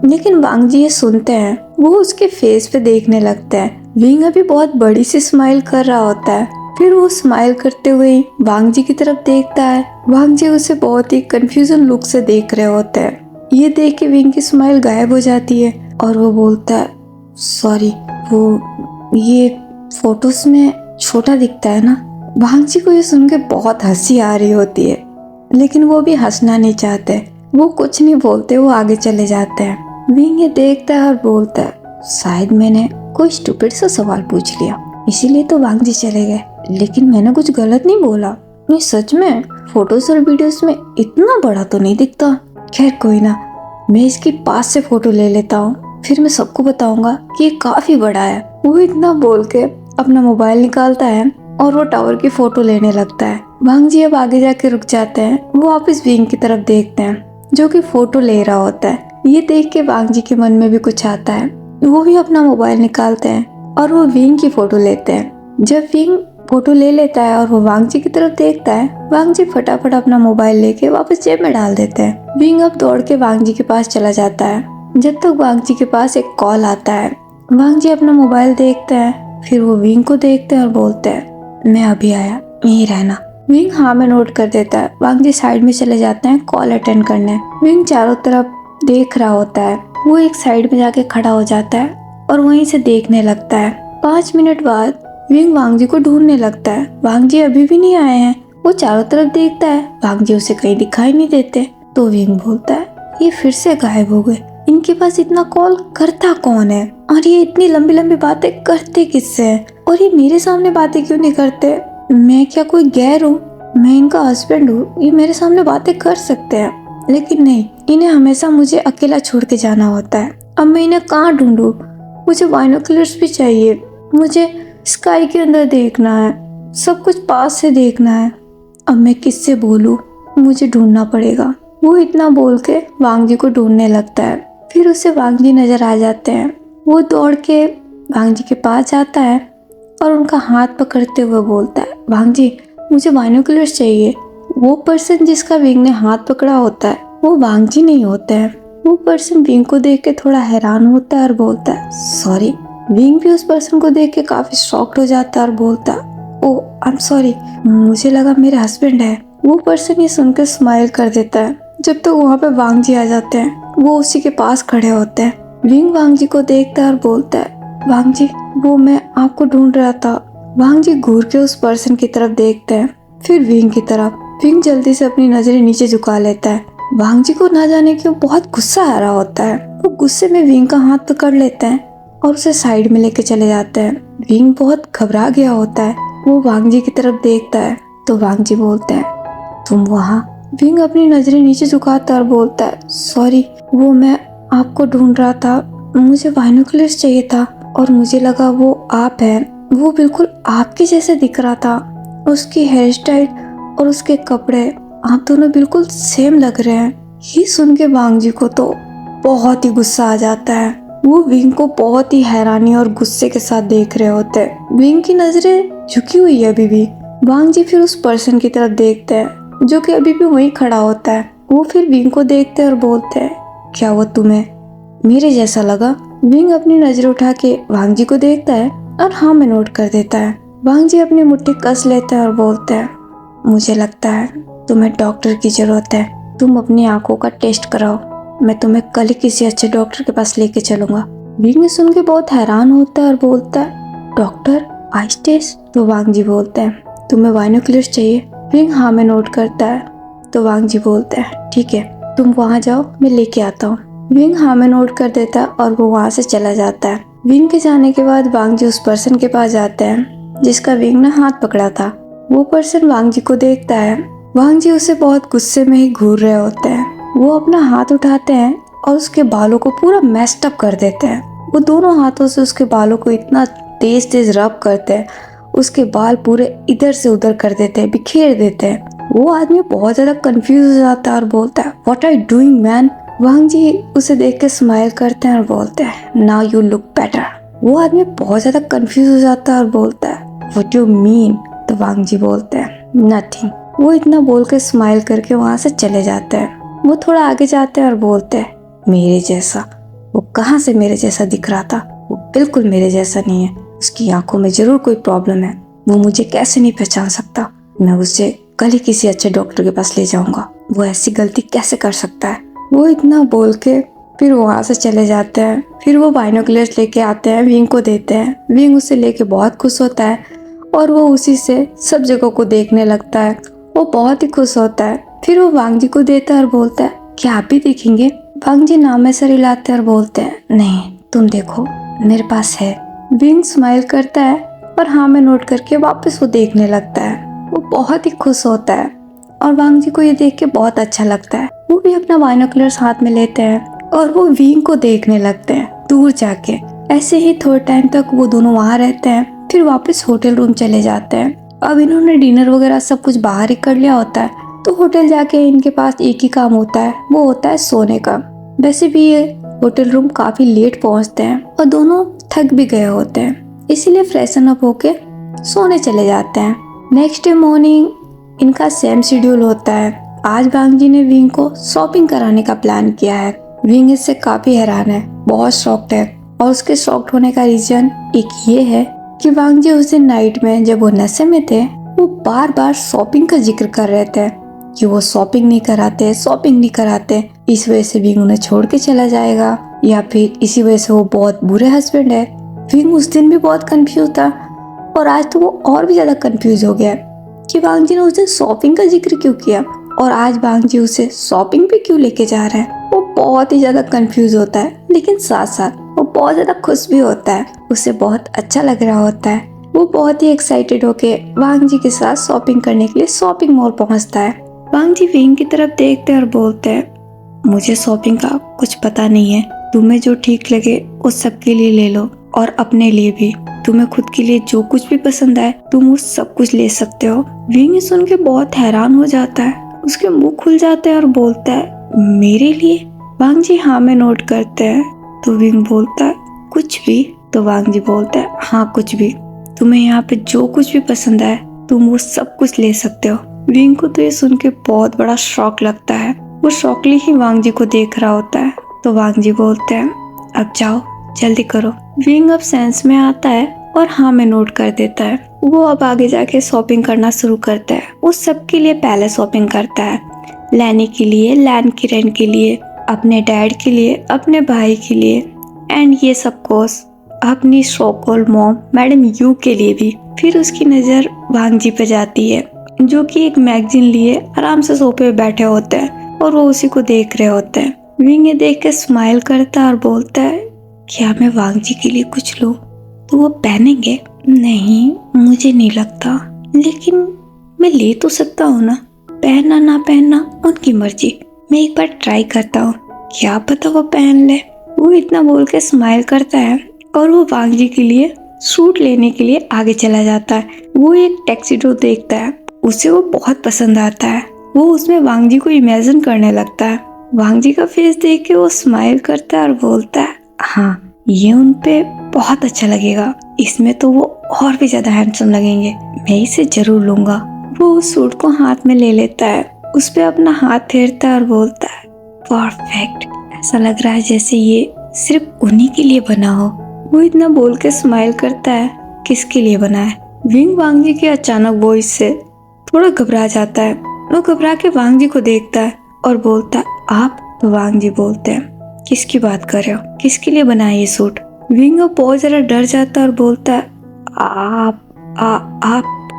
लेकिन वांग जी ये सुनते हैं। वो उसके फेस पे देखने लगते हैं। विंग अभी बहुत बड़ी सी स्माइल कर रहा होता है। फिर वो स्माइल करते हुए वांग जी की तरफ देखता है। वांग जी उसे बहुत ही कंफ्यूजन लुक से देख रहे होते हैं। ये देख के विंग की स्माइल गायब हो जाती है और वो बोलता है, सॉरी, वो ये फोटोज में छोटा दिखता है ना। वांग जी को ये सुन के बहुत हंसी आ रही होती है, लेकिन वो भी हंसना नहीं चाहते। वो कुछ नहीं बोलते, वो आगे चले जाते हैं। विंग ये देखता है और बोलता है, शायद मैंने कोई स्टूपिड सा सवाल पूछ लिया, इसीलिए तो वांग जी चले गए, लेकिन मैंने कुछ गलत नहीं बोला। नहीं, सच में फोटोज और वीडियोस में इतना बड़ा तो नहीं दिखता। खैर कोई ना, मैं इसकी पास से फोटो ले लेता हूँ, फिर मैं सबको बताऊंगा कि ये काफी बड़ा है। वो इतना बोल के अपना मोबाइल निकालता है और वो टावर की फोटो लेने लगता है। वांग जी अब आगे जाके रुक जाते हैं। वो वापस विंग की तरफ देखते हैं जो कि फोटो ले रहा होता है। ये देख के वांग जी के मन में भी कुछ आता है। वो भी अपना मोबाइल निकालते हैं और वो विंग की फोटो लेते हैं। जब विंग फोटो ले लेता है और वो वांग जी की तरफ देखता है, वांग जी फटाफट अपना मोबाइल लेके वापस जेब में डाल देते हैं। विंग अब दौड़ के वांग जी के पास चला जाता है। जब तक वांग जी के पास एक कॉल आता है, वांग जी अपना मोबाइल देखते हैं। फिर वो विंग को देखते हैं और बोलते हैं, मैं अभी आया, यहीं रहना। विंग हाँ में नोट कर देता है। वांग जी साइड में चले जाते हैं कॉल अटेंड करने। विंग चारों तरफ देख रहा होता है। वो एक साइड में जाके खड़ा हो जाता है और वहीं से देखने लगता है। 5 मिनट बाद विंग वांग जी को ढूंढने लगता है। वांग जी अभी भी नहीं आए हैं। वो चारों तरफ देखता है, वांग जी उसे कहीं दिखाई नहीं देते। तो विंग बोलता है, ये फिर से गायब हो गए। इनके पास इतना कॉल करता कौन है, और ये इतनी लंबी लंबी बातें करते किससे हैं, और ये मेरे सामने बातें क्यों नहीं करते। मैं क्या कोई गैर हूँ? मैं इनका हस्बैंड हूँ, ये मेरे सामने बातें कर सकते हैं, लेकिन नहीं, इन्हें हमेशा मुझे अकेला छोड़ के जाना होता है। अब मैं इन्हें कहाँ ढूंढूं? मुझे बाइनोकुलर्स भी चाहिए, मुझे स्काई के अंदर देखना है, सब कुछ पास से देखना है। अब मैं किससे बोलूं? मुझे ढूंढना पड़ेगा। वो इतना बोल के वांग जी को ढूंढने लगता है। फिर उसे वांग जी नजर आ जाते हैं। वो दौड़ के वांग जी के पास जाता है और उनका हाथ पकड़ते हुए बोलता है, वांग जी मुझे बाइनोकुलर्स चाहिए। वो पर्सन जिसका विंग ने हाथ पकड़ा होता है वो वांग जी नहीं होते हैं। वो पर्सन विंग को देख के थोड़ा हैरान होता है और बोलता है, सॉरी। विंग भी उस पर्सन को देख के काफी शॉक्ड हो जाता है और बोलता है, ओ आई एम सॉरी, मुझे लगा मेरे हस्बैंड है। वो पर्सन ये सुनकर स्माइल कर देता है। जब तक वहाँ पे वांग जी आ जाते हैं, वो उसी के पास खड़े होते हैं। विंग वांग जी को देखता है और बोलता है, वांग जी वो मैं आपको ढूंढ रहा था। वांग जी घूर के उस पर्सन की तरफ देखते हैं, फिर विंग की तरफ। विंग जल्दी से अपनी नजरें नीचे झुका लेता है। वांग जी को ना जाने क्यों बहुत गुस्सा आ रहा होता है। वो गुस्से में विंग का हाथ पकड़ लेते हैं और उसे साइड में लेके चले जाते हैं। विंग बहुत घबरा गया होता है। वो वांग जी की तरफ देखता है तो वांग जी बोलते हैं, तुम वहाँ? विंग अपनी नजरें नीचे झुकाता और बोलता है, सॉरी, वो मैं आपको ढूंढ रहा था, मुझे बाइनोकुलर्स चाहिए था और मुझे लगा वो आप हैं। वो बिल्कुल आपके जैसे दिख रहा था, उसकी हेयर स्टाइल और उसके कपड़े, आप दोनों बिल्कुल सेम लग रहे हैं। ये सुन के वांग जी को तो बहुत ही गुस्सा आ जाता है। वो विंग को बहुत ही हैरानी और गुस्से के साथ देख रहे होते हैं। विंग की नजरें झुकी हुई है अभी भी। वांग जी फिर उस पर्सन की तरफ देखते हैं जो कि अभी भी वहीं खड़ा होता है। वो फिर विंग को देखते हैं और बोलते हैं, क्या वो तुम्हें मेरे जैसा लगा? विंग अपनी नजर उठा के वांग जी को देखता है और हाँ में नोट कर देता है। वांग जी अपनी मुट्ठी कस लेते हैं और बोलते हैं, मुझे लगता है तुम्हें डॉक्टर की जरूरत है, तुम अपनी आंखों का टेस्ट कराओ, मैं तुम्हें कल ही किसी अच्छे डॉक्टर के पास लेके चलूंगा। विंग सुन के बहुत हैरान होता है और बोलता है, डॉक्टर, आइस टेस्ट? तो वांग जी बोलते हैं, तुम्हें बाइनोकुलर्स चाहिए? विंग हाँ में नोट करता है तो वांग जी बोलते हैं, ठीक है, तुम वहाँ जाओ, मैं लेके आता हूँ। विंग हाँ में नोट कर देता है और वो वहाँ से चला जाता है। विंग के जाने के बाद वांग जी उस पर्सन के पास जाते हैं जिसका विंग ने हाथ पकड़ा था। वो पर्सन वांग जी को देखता है। वांग जी उसे बहुत गुस्से में ही घूर रहे होते हैं। वो अपना हाथ उठाते हैं और उसके बालों को पूरा मेस्ड अप कर देते हैं। वो दोनों हाथों से उसके बालों को इतना तेज तेज रब करते हैं, उसके बाल पूरे इधर से उधर कर देते हैं, बिखेर देते हैं। वो आदमी बहुत ज्यादा कंफ्यूज हो जाता है और बोलता है, what are you doing man? Wang ji उसे देख के स्माइल करते हैं और बोलते हैं, नाउ यू लुक बेटर। वो आदमी बहुत ज्यादा कंफ्यूज हो जाता है और बोलता है, व्हाट यू मीन? तो वांग जी बोलते हैं, नथिंग। वो इतना बोल के स्माइल करके वहाँ से चले जाते हैं। वो थोड़ा आगे जाते हैं और बोलते हैं, मेरे जैसा? वो कहाँ से मेरे जैसा दिख रहा था? वो बिल्कुल मेरे जैसा नहीं है, उसकी आंखों में जरूर कोई प्रॉब्लम है, वो मुझे कैसे नहीं पहचान सकता? मैं उसे कल ही किसी अच्छे डॉक्टर के पास ले जाऊंगा, वो ऐसी गलती कैसे कर सकता है? वो इतना बोल के फिर वहाँ से चले जाते हैं। फिर वो बाइनोकुलर्स लेके आते हैं, विंग को देते हैं। विंग उसे लेके बहुत खुश होता है और वो उसी से सब जगह को देखने लगता है। वो बहुत ही खुश होता है। फिर वो वांग जी को देता है और बोलता है, क्या आप भी देखेंगे? वांग जी नाम में सर हिलाते हैं और बोलते हैं, नहीं, तुम देखो, मेरे पास है। विंग स्माइल करता है और हाँ में नोट करके वापस वो देखने लगता है। वो बहुत ही खुश होता है और वांग जी को ये देख के बहुत अच्छा लगता है। वो भी अपना बाइनोकुलर्स हाथ में लेते हैं और वो विंग को देखने लगते हैं दूर जाके। ऐसे ही थोड़े टाइम तक वो दोनों वहाँ रहते हैं। फिर वापस होटल रूम चले जाते हैं। अब इन्होंने डिनर वगैरह सब कुछ बाहर ही कर लिया होता है, तो होटल जाके इनके पास एक ही काम होता है, वो होता है सोने का। वैसे भी ये होटल रूम काफी लेट पहुंचते हैं और दोनों थक भी गए होते हैं, इसीलिए फ्रेशन अप होके सोने चले जाते हैं। नेक्स्ट डे मॉर्निंग इनका सेम शेड्यूल होता है। आज वांग जी ने विंग को शॉपिंग कराने का प्लान किया है। विंग इससे काफी हैरान है, बहुत शॉक्ड है, और उसके शॉक्ड होने का रीजन एक ये है कि वांग जी उस दिन नाइट में जब वो नशे में थे, वो बार बार शॉपिंग का जिक्र कर रहे थे कि वो शॉपिंग नहीं कराते, शॉपिंग नहीं कराते। इस वजह से विंग उन्हें छोड़ के चला जाएगा, या फिर इसी वजह से वो बहुत बुरे हस्बैंड है। विंग उस दिन भी बहुत कंफ्यूज था और आज तो वो और भी ज्यादा कंफ्यूज हो गया कि वांग जी ने उस दिन शॉपिंग का जिक्र क्यों किया और आज वांग जी उसे शॉपिंग पे क्यों लेके जा रहे हैं। वो बहुत ही ज्यादा कंफ्यूज होता है, लेकिन साथ साथ वो बहुत ज्यादा खुश भी होता है। उसे बहुत अच्छा लग रहा होता है। वो बहुत ही एक्साइटेड होके वांग जी के साथ शॉपिंग करने के लिए शॉपिंग मॉल पहुंचता है। वांग जी विंग की तरफ देखते हैं और बोलते हैं, मुझे शॉपिंग का कुछ पता नहीं है, तुम्हें जो ठीक लगे उस सबके लिए ले लो और अपने लिए भी। तुम्हें खुद के लिए जो कुछ भी पसंद आए तुम वो सब कुछ ले सकते हो। विंग सुन के बहुत हैरान हो जाता है, उसके मुंह खुल जाते हैं और बोलता है, मेरे लिए? वांग जी हाँ में नोट करते हैं तो विंग बोलता है, कुछ भी? तो वांग जी बोलता है, हाँ कुछ भी, तुम्हें यहाँ पे जो कुछ भी पसंद आए तुम वो सब कुछ ले सकते हो। विंग को तो ये सुन के बहुत बड़ा शॉक लगता है। वो शॉकली ही वांग जी को देख रहा होता है। तो वांग जी बोलते हैं, अब जाओ जल्दी करो। विंग अब सेंस में आता है और हाँ में नोट कर देता है। वो अब आगे जाके शॉपिंग करना शुरू करता है। वो सबके लिए पहले शॉपिंग करता है, लैनी के लिए, लैन किरण के लिए, अपने डैड के लिए, अपने भाई के लिए, एंड ये सब कोर्स अपनी शोकोल मॉम मैडम यू के लिए भी। फिर उसकी नजर वांग जी पे जाती है जो कि एक मैगजीन लिए आराम से सोफे पे बैठे होते हैं और वो उसी को देख रहे होते हैं। विंग ये देख के स्माइल करता है और बोलता है, क्या मैं वांग जी के लिए कुछ लूं? तो वो पहनेंगे? नहीं, मुझे नहीं लगता, लेकिन मैं ले तो सकता हूँ ना। पहनना ना पहनना उनकी मर्जी, मैं एक बार ट्राई करता हूँ, क्या पता वो पहन ले। वो इतना बोल के स्माइल करता है और वो वांग जी के लिए सूट लेने के लिए आगे चला जाता है। वो एक टैक्सीडो देखता है, उसे वो बहुत पसंद आता है। वो उसमें वांग जी को इमेजिन करने लगता है। वांग जी का फेस देख के वो स्माइल करता है और बोलता है, हाँ ये उन पे बहुत अच्छा लगेगा, इसमें तो वो और भी ज्यादा हैंडसम लगेंगे, मैं इसे जरूर लूंगा। वो उस सूट को हाथ में ले लेता है, उस पे अपना हाथ फेरता है और बोलता है, परफेक्ट, ऐसा लग रहा है जैसे ये सिर्फ उन्हीं के लिए बना हो। वो इतना बोल के स्माइल करता है, किसके लिए बना है? विंग वांग जी के अचानक वॉइस से थोड़ा घबरा जाता है। वो घबरा के वांग जी को देखता है और बोलता है, आप? तो वांग जी बोलते हैं, किसकी बात कर रहे हो, किसके लिए बना है ये सूट? विंग अब बहुत जरा डर जाता है और बोलता है,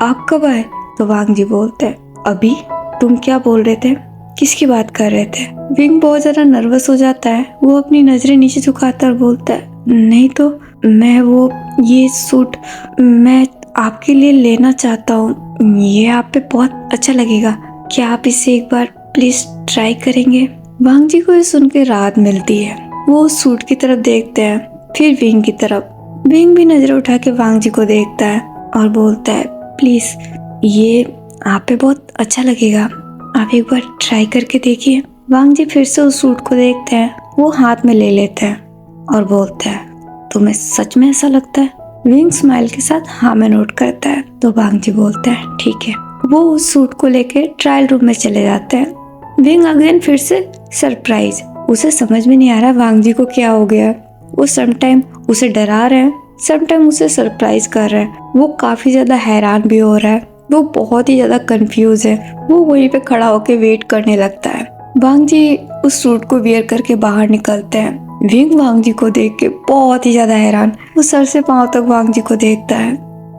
आप कब आए? तो वांग जी बोलते हैं, अभी। तुम क्या बोल रहे थे, किसकी बात कर रहे थे? विंग बहुत ज्यादा नर्वस हो जाता है। वो अपनी नजरें नीचे झुकाता है और बोलता है, नहीं तो मैं ये सूट मैं आपके लिए लेना चाहता हूँ, ये आप पे बहुत अच्छा लगेगा, क्या आप इसे एक बार प्लीज ट्राई करेंगे? वांग जी को ये सुन के राहत मिलती है। वो उस सूट की तरफ देखते हैं, फिर विंग की तरफ। विंग भी नजर उठा के वांग जी को देखता है और बोलता है, प्लीज ये आप पे बहुत अच्छा लगेगा, आप एक बार ट्राई करके देखिए। वांग जी फिर से उस सूट को देखते हैं, वो हाथ में ले लेते हैं और बोलते हैं, तुम्हें सच में ऐसा लगता है? विंग स्माइल के साथ हाँ में नोट करता है। तो वांग जी बोलते हैं, ठीक है। वो उस सूट को लेके ट्रायल रूम में चले जाते हैं। विंग अगेन फिर से सरप्राइज, उसे समझ में नहीं आ रहा वांग जी को क्या हो गया। वो समटाइम उसे डरा रहे हैं, समटाइम उसे सरप्राइज कर रहे हैं। वो काफी ज्यादा हैरान भी हो रहा है, वो बहुत ही ज्यादा कंफ्यूज है। वो वहीं पे खड़ा होके वेट करने लगता है। वांग जी उस सूट को वियर करके बाहर निकलते हैं। विंग वांग जी को देख के बहुत ही ज्यादा हैरान, वो सर से पांव तक वांग जी को देखता है।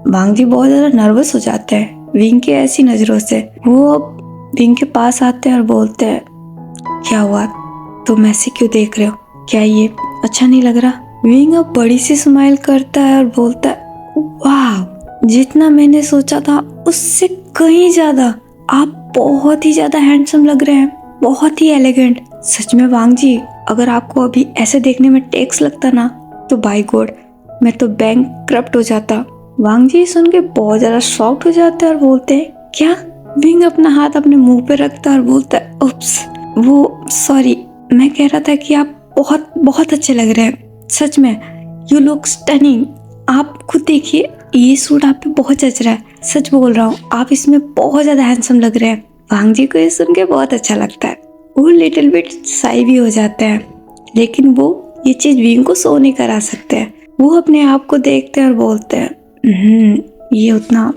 वांग जी बहुत ज्यादा नर्वस हो जाते हैं विंग के ऐसी नजरों से। वो अब विंग के पास आते हैं और बोलते हैं, क्या हुआ, तुम ऐसे क्यों देख रहे हो, क्या ये अच्छा नहीं लग रहा? विंग अब बड़ी सी स्माइल करता है और बोलता है, वाह, जितना मैंने सोचा था उससे कहीं ज्यादा आप बहुत ही ज्यादा हैंडसम लग रहे हैं, बहुत ही एलिगेंट। सच में वांग जी, अगर आपको अभी ऐसे देखने में टैक्स लगता ना, तो बाय गॉड मैं तो बैंकक्रप्ट हो जाता। वांग जी सुन के बहुत ज्यादा शॉक्ड हो जाते हैं और बोलते हैं, क्या? विंग अपना हाथ अपने मुंह पे रखता है और बोलता है, उप्स, वो सॉरी, मैं कह रहा था कि आप बहुत बहुत अच्छे लग रहे हैं, सच में यू लुक स्टनिंग। आप खुद देखिए, ये सूट आप पे बहुत जच रहा है, सच बोल रहा हूँ, आप इसमें बहुत ज्यादा हैंडसम लग रहे हैं। वांग जी को ये सुन के बहुत अच्छा लगता है। वो लिटिल बिट साई भी हो जाते हैं, लेकिन वो ये चीज विंग को शो नहीं करा सकते हैं। वो अपने आप को देखते हैं और बोलते हैं, ये उतना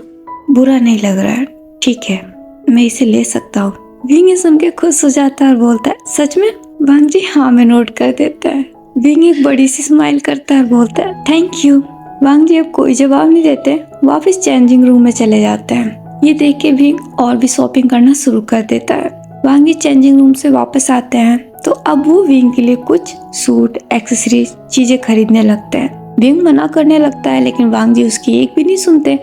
बुरा नहीं लग रहा है, ठीक है, मैं इसे ले सकता हूँ। विंग ये सुन के खुश हो जाता है और बोलता है, सच में? वांग जी हाँ में नोट कर देता है। विंग एक बड़ी सी स्माइल करता है और बोलता है, थैंक यू। वांग जी अब कोई जवाब नहीं देते, वापस चेंजिंग रूम में चले जाते हैं। ये देख के विंग और भी शॉपिंग करना शुरू कर देता है। वांग जी चेंजिंग रूम से वापस आते हैं तो अब वो विंग के लिए कुछ सूट, एक्सेसरीज, चीजें खरीदने लगते हैं। विंग मना करने लगता है, लेकिन वांग जी उसकी एक भी नहीं सुनते।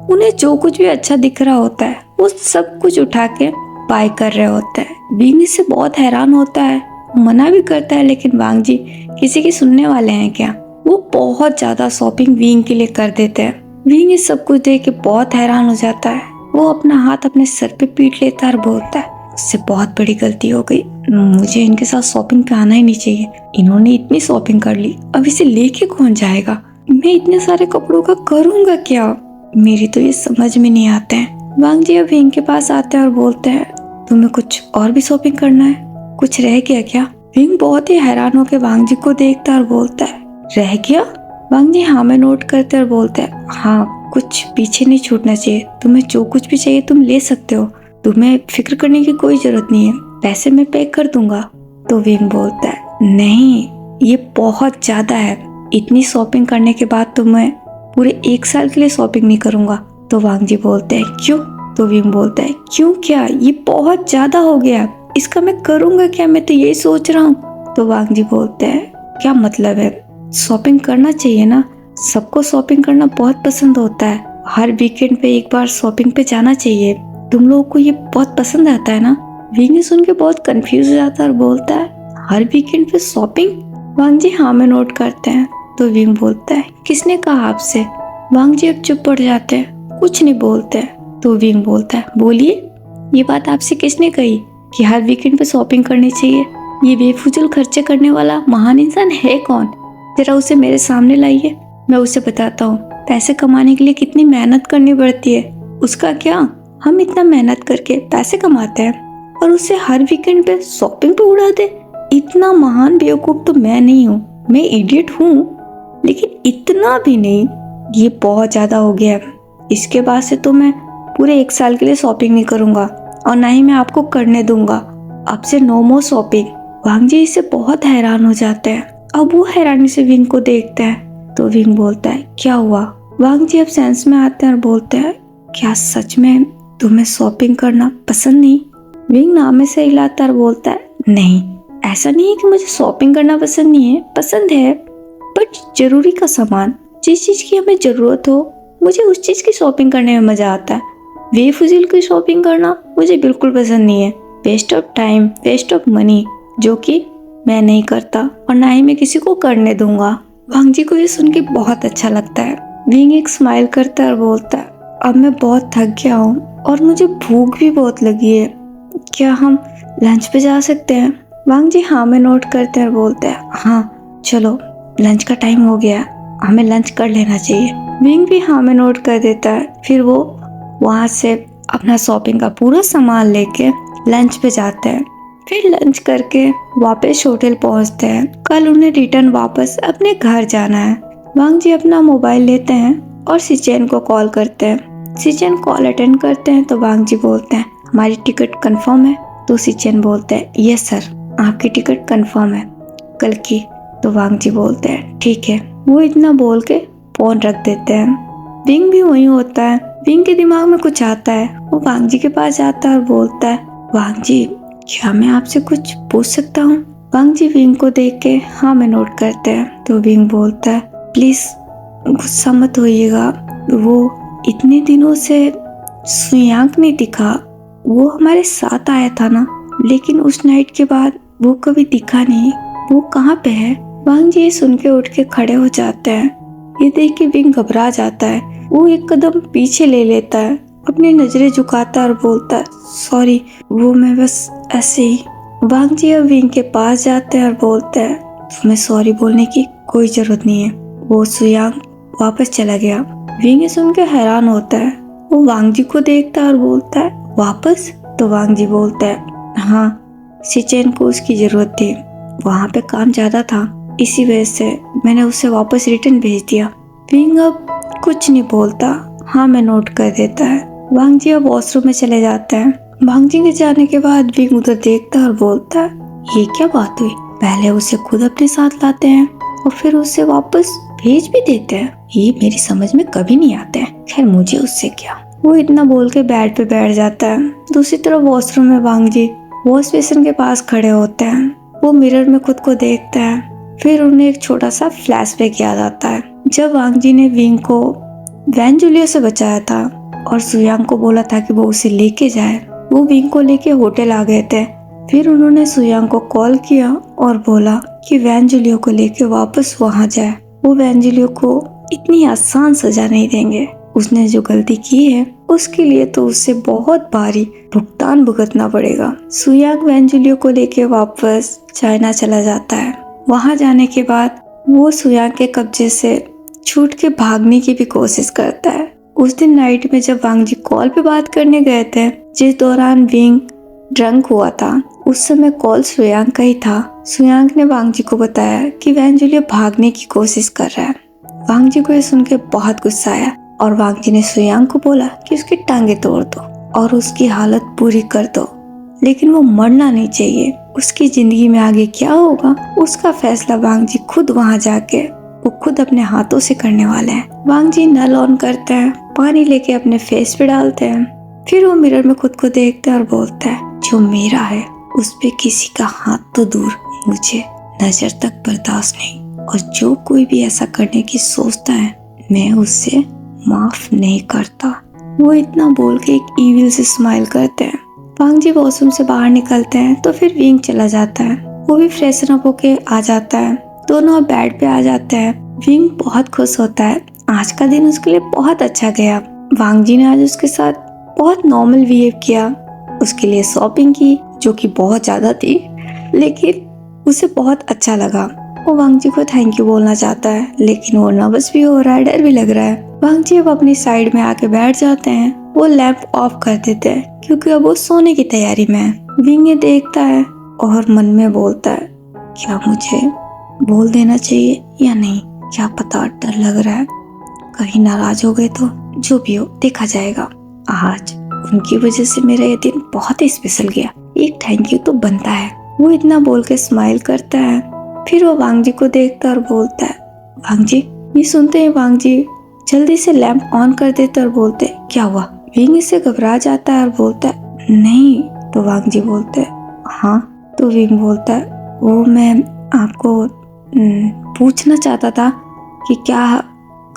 उन्हें जो कुछ भी अच्छा दिख रहा होता है वो सब कुछ उठा के बाय कर रहे होते हैं। विंग इससे बहुत हैरान होता है, मना भी करता है, लेकिन वांग जी किसी की सुनने वाले हैं क्या? वो बहुत ज्यादा शॉपिंग विंग के लिए कर देते हैं। विंग ये सब कुछ देख के बहुत हैरान हो जाता है। वो अपना हाथ अपने सर पे पीट लेता है और बोलता है, उससे बहुत बड़ी गलती हो गई, मुझे इनके साथ शॉपिंग पे आना ही नहीं चाहिए। इन्होंने इतनी शॉपिंग कर ली, अब इसे लेके कौन जाएगा? मैं इतने सारे कपड़ों का करूंगा क्या? मेरी तो ये समझ में नहीं आते हैं। वांग जी अब विंग के पास आते हैं और बोलते हैं, तुम्हें कुछ और भी शॉपिंग करना है, कुछ रह गया क्या? विंग बहुत ही हैरान होकर वांग जी को देखता है और बोलता है, रह गया? वांग जी हाँ में नोट करते और बोलते हैं, हाँ, कुछ पीछे नहीं छूटना चाहिए, तुम्हें जो कुछ भी चाहिए तुम ले सकते हो, तुम्हें फिक्र करने की कोई जरूरत नहीं है, पैसे मैं पे कर दूंगा। तो विंग बोलता है, नहीं, ये बहुत ज्यादा है, इतनी शॉपिंग करने के बाद तो मैं पूरे 1 साल के लिए शॉपिंग नहीं करूंगा। तो वांग जी बोलते हैं, क्यों? तो विंग बोलता है, क्यों क्या, ये बहुत ज्यादा हो गया, इसका मैं करूंगा क्या, मैं तो यही सोच रहा हूँ। तो वांग जी बोलते हैं, क्या मतलब है, शॉपिंग करना चाहिए ना, सबको शॉपिंग करना बहुत पसंद होता है, हर वीकेंड पे एक बार शॉपिंग पे जाना चाहिए। तुम लोगों को ये बहुत पसंद आता है ना? विंग ये सुन के बहुत कंफ्यूज हो जाता है और बोलता है, हर वीकेंड पे शॉपिंग? वांग जी हाँ में नोट करते हैं। तो विंग बोलता है, किसने कहा आपसे? वांग जी अब चुप पड़ जाते हैं, कुछ नहीं बोलते। तो विंग बोलता है, बोलिए, ये बात आपसे किसने कही कि हर वीकेंड पे शॉपिंग करनी चाहिए? ये बेफिजूल खर्चे करने वाला महान इंसान है कौन? जरा उसे मेरे सामने लाइए, मैं उसे बताता हूँ पैसे कमाने के लिए कितनी मेहनत करनी पड़ती है। उसका क्या, हम इतना मेहनत करके पैसे कमाते हैं और उसे हर वीकेंड पे शॉपिंग पे उड़ा दे। इतना महान बेवकूफ तो मैं नहीं हूँ, मैं इडियट हूँ, लेकिन इतना भी नहीं। ये बहुत ज्यादा हो गया है। इसके बाद से तो मैं पूरे 1 साल के लिए शॉपिंग नहीं करूंगा और ना ही मैं आपको करने दूंगा। अब से नो मोर शॉपिंग। वांग जी इससे बहुत हैरान हो जाते हैं। अब वो हैरानी से विंग को देखते हैं। तो विंग बोलता है, क्या हुआ? वांग जी अब सेंस में आते हैं और बोलते हैं, क्या सच में तुम्हें शॉपिंग करना पसंद नहीं? विंग नाम से हिलाता और बोलता है, नहीं, ऐसा नहीं है कि मुझे शॉपिंग करना पसंद नहीं है, पसंद है, बट जरूरी का सामान, जिस चीज की हमें जरूरत हो, मुझे उस चीज की शॉपिंग करने में मजा आता है। बेफिजूल की शॉपिंग करना मुझे बिल्कुल पसंद नहीं है। Waste of time, waste of money, जो कि मैं नहीं करता और ना ही मैं किसी को करने दूंगा। वांग जी को ये सुन के बहुत अच्छा लगता है। विंग एक स्माइल करता है और बोलता है, अब मैं बहुत थक गया हूँ और मुझे भूख भी बहुत लगी है, क्या हम लंच पे जा सकते हैं? वांग जी हाँ में नोट करते हैं और बोलते हैं, हाँ चलो, लंच का टाइम हो गया, हमें लंच कर लेना चाहिए। विंग भी हाँ में नोट कर देता है। फिर वो वहाँ से अपना शॉपिंग का पूरा सामान लेके लंच पे जाते हैं। फिर लंच करके वापस होटल पहुँचते हैं। कल उन्हें रिटर्न वापस अपने घर जाना है। वांग जी अपना मोबाइल लेते हैं और सिचेन को कॉल करते हैं। सिचेन कॉल अटेंड करते हैं तो वांग जी बोलते हैं, हमारी टिकट कंफर्म है? तो सिचेन बोलते हैं, यस सर, आपकी टिकट कंफर्म है कल की। तो वांग जी बोलते हैं, ठीक है। वो इतना बोल के फोन रख देते हैं। विंग भी वही होता है। विंग के दिमाग में कुछ आता है। वो वांग जी के पास जाता है और बोलता है, वांग जी क्या मैं आपसे कुछ पूछ सकता हूँ? वांग जी विंग को देख के हाँ में नोट करते हैं। तो विंग बोलता है, प्लीज गुस्सा मत होइएगा, वो इतने दिनों से सुयांग नहीं दिखा, वो हमारे साथ आया था ना, लेकिन उस नाइट के बाद वो कभी दिखा नहीं, वो कहाँ पे है? वांग जी सुन के उठ के खड़े हो जाते हैं। ये देख के विंग घबरा जाता है। वो एक कदम पीछे ले लेता है, अपनी नजरें झुकाता है और बोलता है, सॉरी, वो मैं बस ऐसे ही। वांग जी अब विंग के पास जाते हैं और बोलते हैं, तुम्हें सॉरी बोलने की कोई जरूरत नहीं है, वो सुयांग वापस चला गया। विंग सुन के हैरान होता है। वो वांग जी को देखता है और बोलता है, वापस? तो वांग जी बोलता है, हाँ, सिचेन को उसकी जरूरत थी, वहाँ पे काम ज्यादा था, इसी वजह से मैंने उसे वापस रिटर्न भेज दिया। विंग अब कुछ नहीं बोलता, हाँ मैं नोट कर देता है। वांग जी अब वॉशरूम में चले जाते हैं। वांग जी के जाने के बाद विंग उधर देखता है और बोलता है, ये क्या बात हुई? पहले उसे खुद अपने साथ लाते हैं और फिर उसे वापस भेज भी देते हैं, ये मेरी समझ में कभी नहीं आता है। खैर मुझे उससे क्या। वो इतना बोल के बेड पे बैठ जाता है। दूसरी तरफ वॉशरूम में वांग जी वॉश बेसिन के पास खड़े होते हैं। वो मिरर में खुद को देखते हैं। फिर उन्हें एक छोटा सा फ्लैशबैक याद आता है, जब वांग जी ने विंग को वैन जूलियो से बचाया था और सुयांग को बोला था कि वो उसे लेके जाए। वो विंग को लेके होटल आ गए थे। फिर उन्होंने सुयांग को कॉल किया और बोला कि वैन जूलियो को लेके वापस वहाँ जाए। वो वैन जूलियो को इतनी आसान सजा नहीं देंगे। उसने जो गलती की है उसके लिए तो उससे बहुत भारी भुगतान भुगतना पड़ेगा। सुयांग वैन जूलियो को लेके वापस चाइना चला जाता है। वहाँ जाने के बाद वो सुयांग के कब्जे से छूट के भागने की भी कोशिश करता है। उस दिन नाइट में जब वांग जी कॉल पे बात करने गए थे, जिस दौरान विंग ड्रंक हुआ था, उस समय कॉल सुयांग का ही था। सुयांग ने वांग जी को बताया कि वैन जूलियो भागने की कोशिश कर रहा है। वांग जी को ये सुन के बहुत गुस्सा आया और वांग जी ने सुयांग को बोला कि उसकी टांगे तोड़ दो और उसकी हालत पूरी कर दो, लेकिन वो मरना नहीं चाहिए। उसकी जिंदगी में आगे क्या होगा उसका फैसला वांग जी खुद वहाँ जाके वो खुद अपने हाथों से करने वाले हैं। वांग जी नल ऑन करते हैं, पानी लेके अपने फेस पे डालते हैं। फिर वो मिरर में खुद को देखते हैं और बोलता है, जो मेरा है उस पे किसी का हाथ तो दूर, मुझे नजर तक बर्दाश्त नहीं। और जो कोई भी ऐसा करने की सोचता है मैं उससे माफ नहीं करता। वो इतना बोल के एक ईविल से स्माइल करते हैं। वांग जी वॉशरूम से बाहर निकलते हैं तो फिर विंग चला जाता है। वो भी फ्रेशन अप होके आ जाता है। दोनों अब बेड पे आ जाते हैं। विंग बहुत खुश होता है। आज का दिन उसके लिए बहुत अच्छा गया। वांग जी ने आज उसके साथ बहुत नॉर्मल बिहेव किया, उसके लिए शॉपिंग की जो कि बहुत ज्यादा थी, लेकिन उसे बहुत अच्छा लगा। वो वांग जी को थैंक यू बोलना चाहता है लेकिन वो नर्वस भी हो रहा है, डर भी लग रहा है। वांग जी अब अपनी साइड में आके बैठ जाते हैं। वो लैंप ऑफ कर देते हैं क्योंकि अब वो सोने की तैयारी में है। विंग ये देखता है और मन में बोलता है क्या मुझे बोल देना चाहिए या नहीं, क्या पता, डर लग रहा है कहीं नाराज हो गए तो। जो भी हो देखा जाएगा। आज उनकी वजह से मेरा ये दिन बहुत ही स्पेशल गया, एक थैंक यू तो बनता है। वो इतना बोल के स्माइल करता है। फिर वो वांग जी को देखता और बोलता है वांग जी। ये सुनते ही वांग जी जल्दी से लैंप ऑन कर देते और बोलते क्या हुआ। विंग इससे घबरा जाता है और बोलता है नहीं। तो वांग जी बोलते हाँ। तो विंग बोलता है वो मैं आपको पूछना चाहता था कि क्या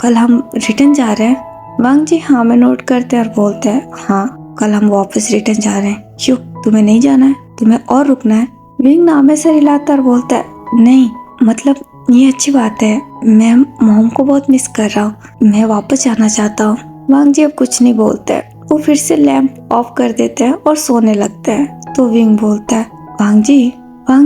कल हम रिटर्न जा रहे हैं। वांग जी हाँ में नोट करते हैं और बोलते हैं हाँ कल हम वापस रिटर्न जा रहे हैं। क्यों, तुम्हें नहीं जाना है, तुम्हें और रुकना है। विंग नामे से हिलाता और बोलता है नहीं, मतलब ये अच्छी बात है, मैं मॉम को बहुत मिस कर रहा हूँ, मैं वापस जाना चाहता हूँ। वांग जी अब कुछ नहीं बोलते हैं। वो फिर से लैंप ऑफ कर देते हैं और सोने लगते हैं। तो विंग बोलता है वांग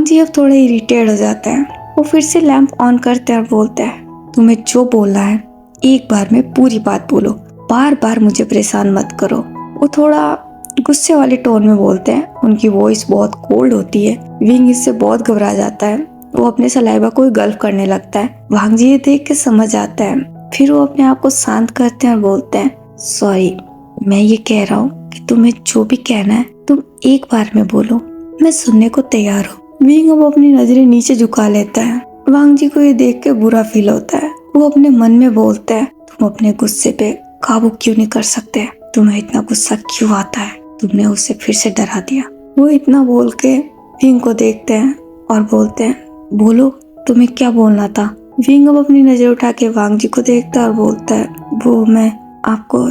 जी अब थोड़े इरिटेट हो जाते हैं। वो फिर से लैंप ऑन करते हैं और बोलते हैं तुम्हें जो बोलना है एक बार में पूरी बात बोलो, बार बार मुझे परेशान मत करो। वो थोड़ा गुस्से वाले टोन में बोलते हैं। उनकी वॉइस बहुत कोल्ड होती है। विंग इससे बहुत घबरा जाता है। वो अपने सलाइवा को गल्फ करने लगता है। वांग जी ये देख के समझ आता है। फिर वो अपने आप को शांत करते हैं और बोलते हैं सॉरी, मैं ये कह रहा हूँ कि तुम्हें जो भी कहना है तुम एक बार में बोलो, मैं सुनने को तैयार हूँ। विंग अब अपनी नजरें नीचे झुका लेता है। वांग जी को ये देख के बुरा फील होता है। वो अपने मन में बोलता है तुम अपने गुस्से पे काबू क्यों नहीं कर सकते, तुम्हें इतना गुस्सा क्यों आता है, तुमने उसे फिर से डरा दिया। वो इतना बोल के विंग को देखते हैं और बोलते हैं बोलो तुम्हें क्या बोलना था। विंग अब अपनी नजर उठा के वांग जी को देखता है और बोलता है वो मैं आपको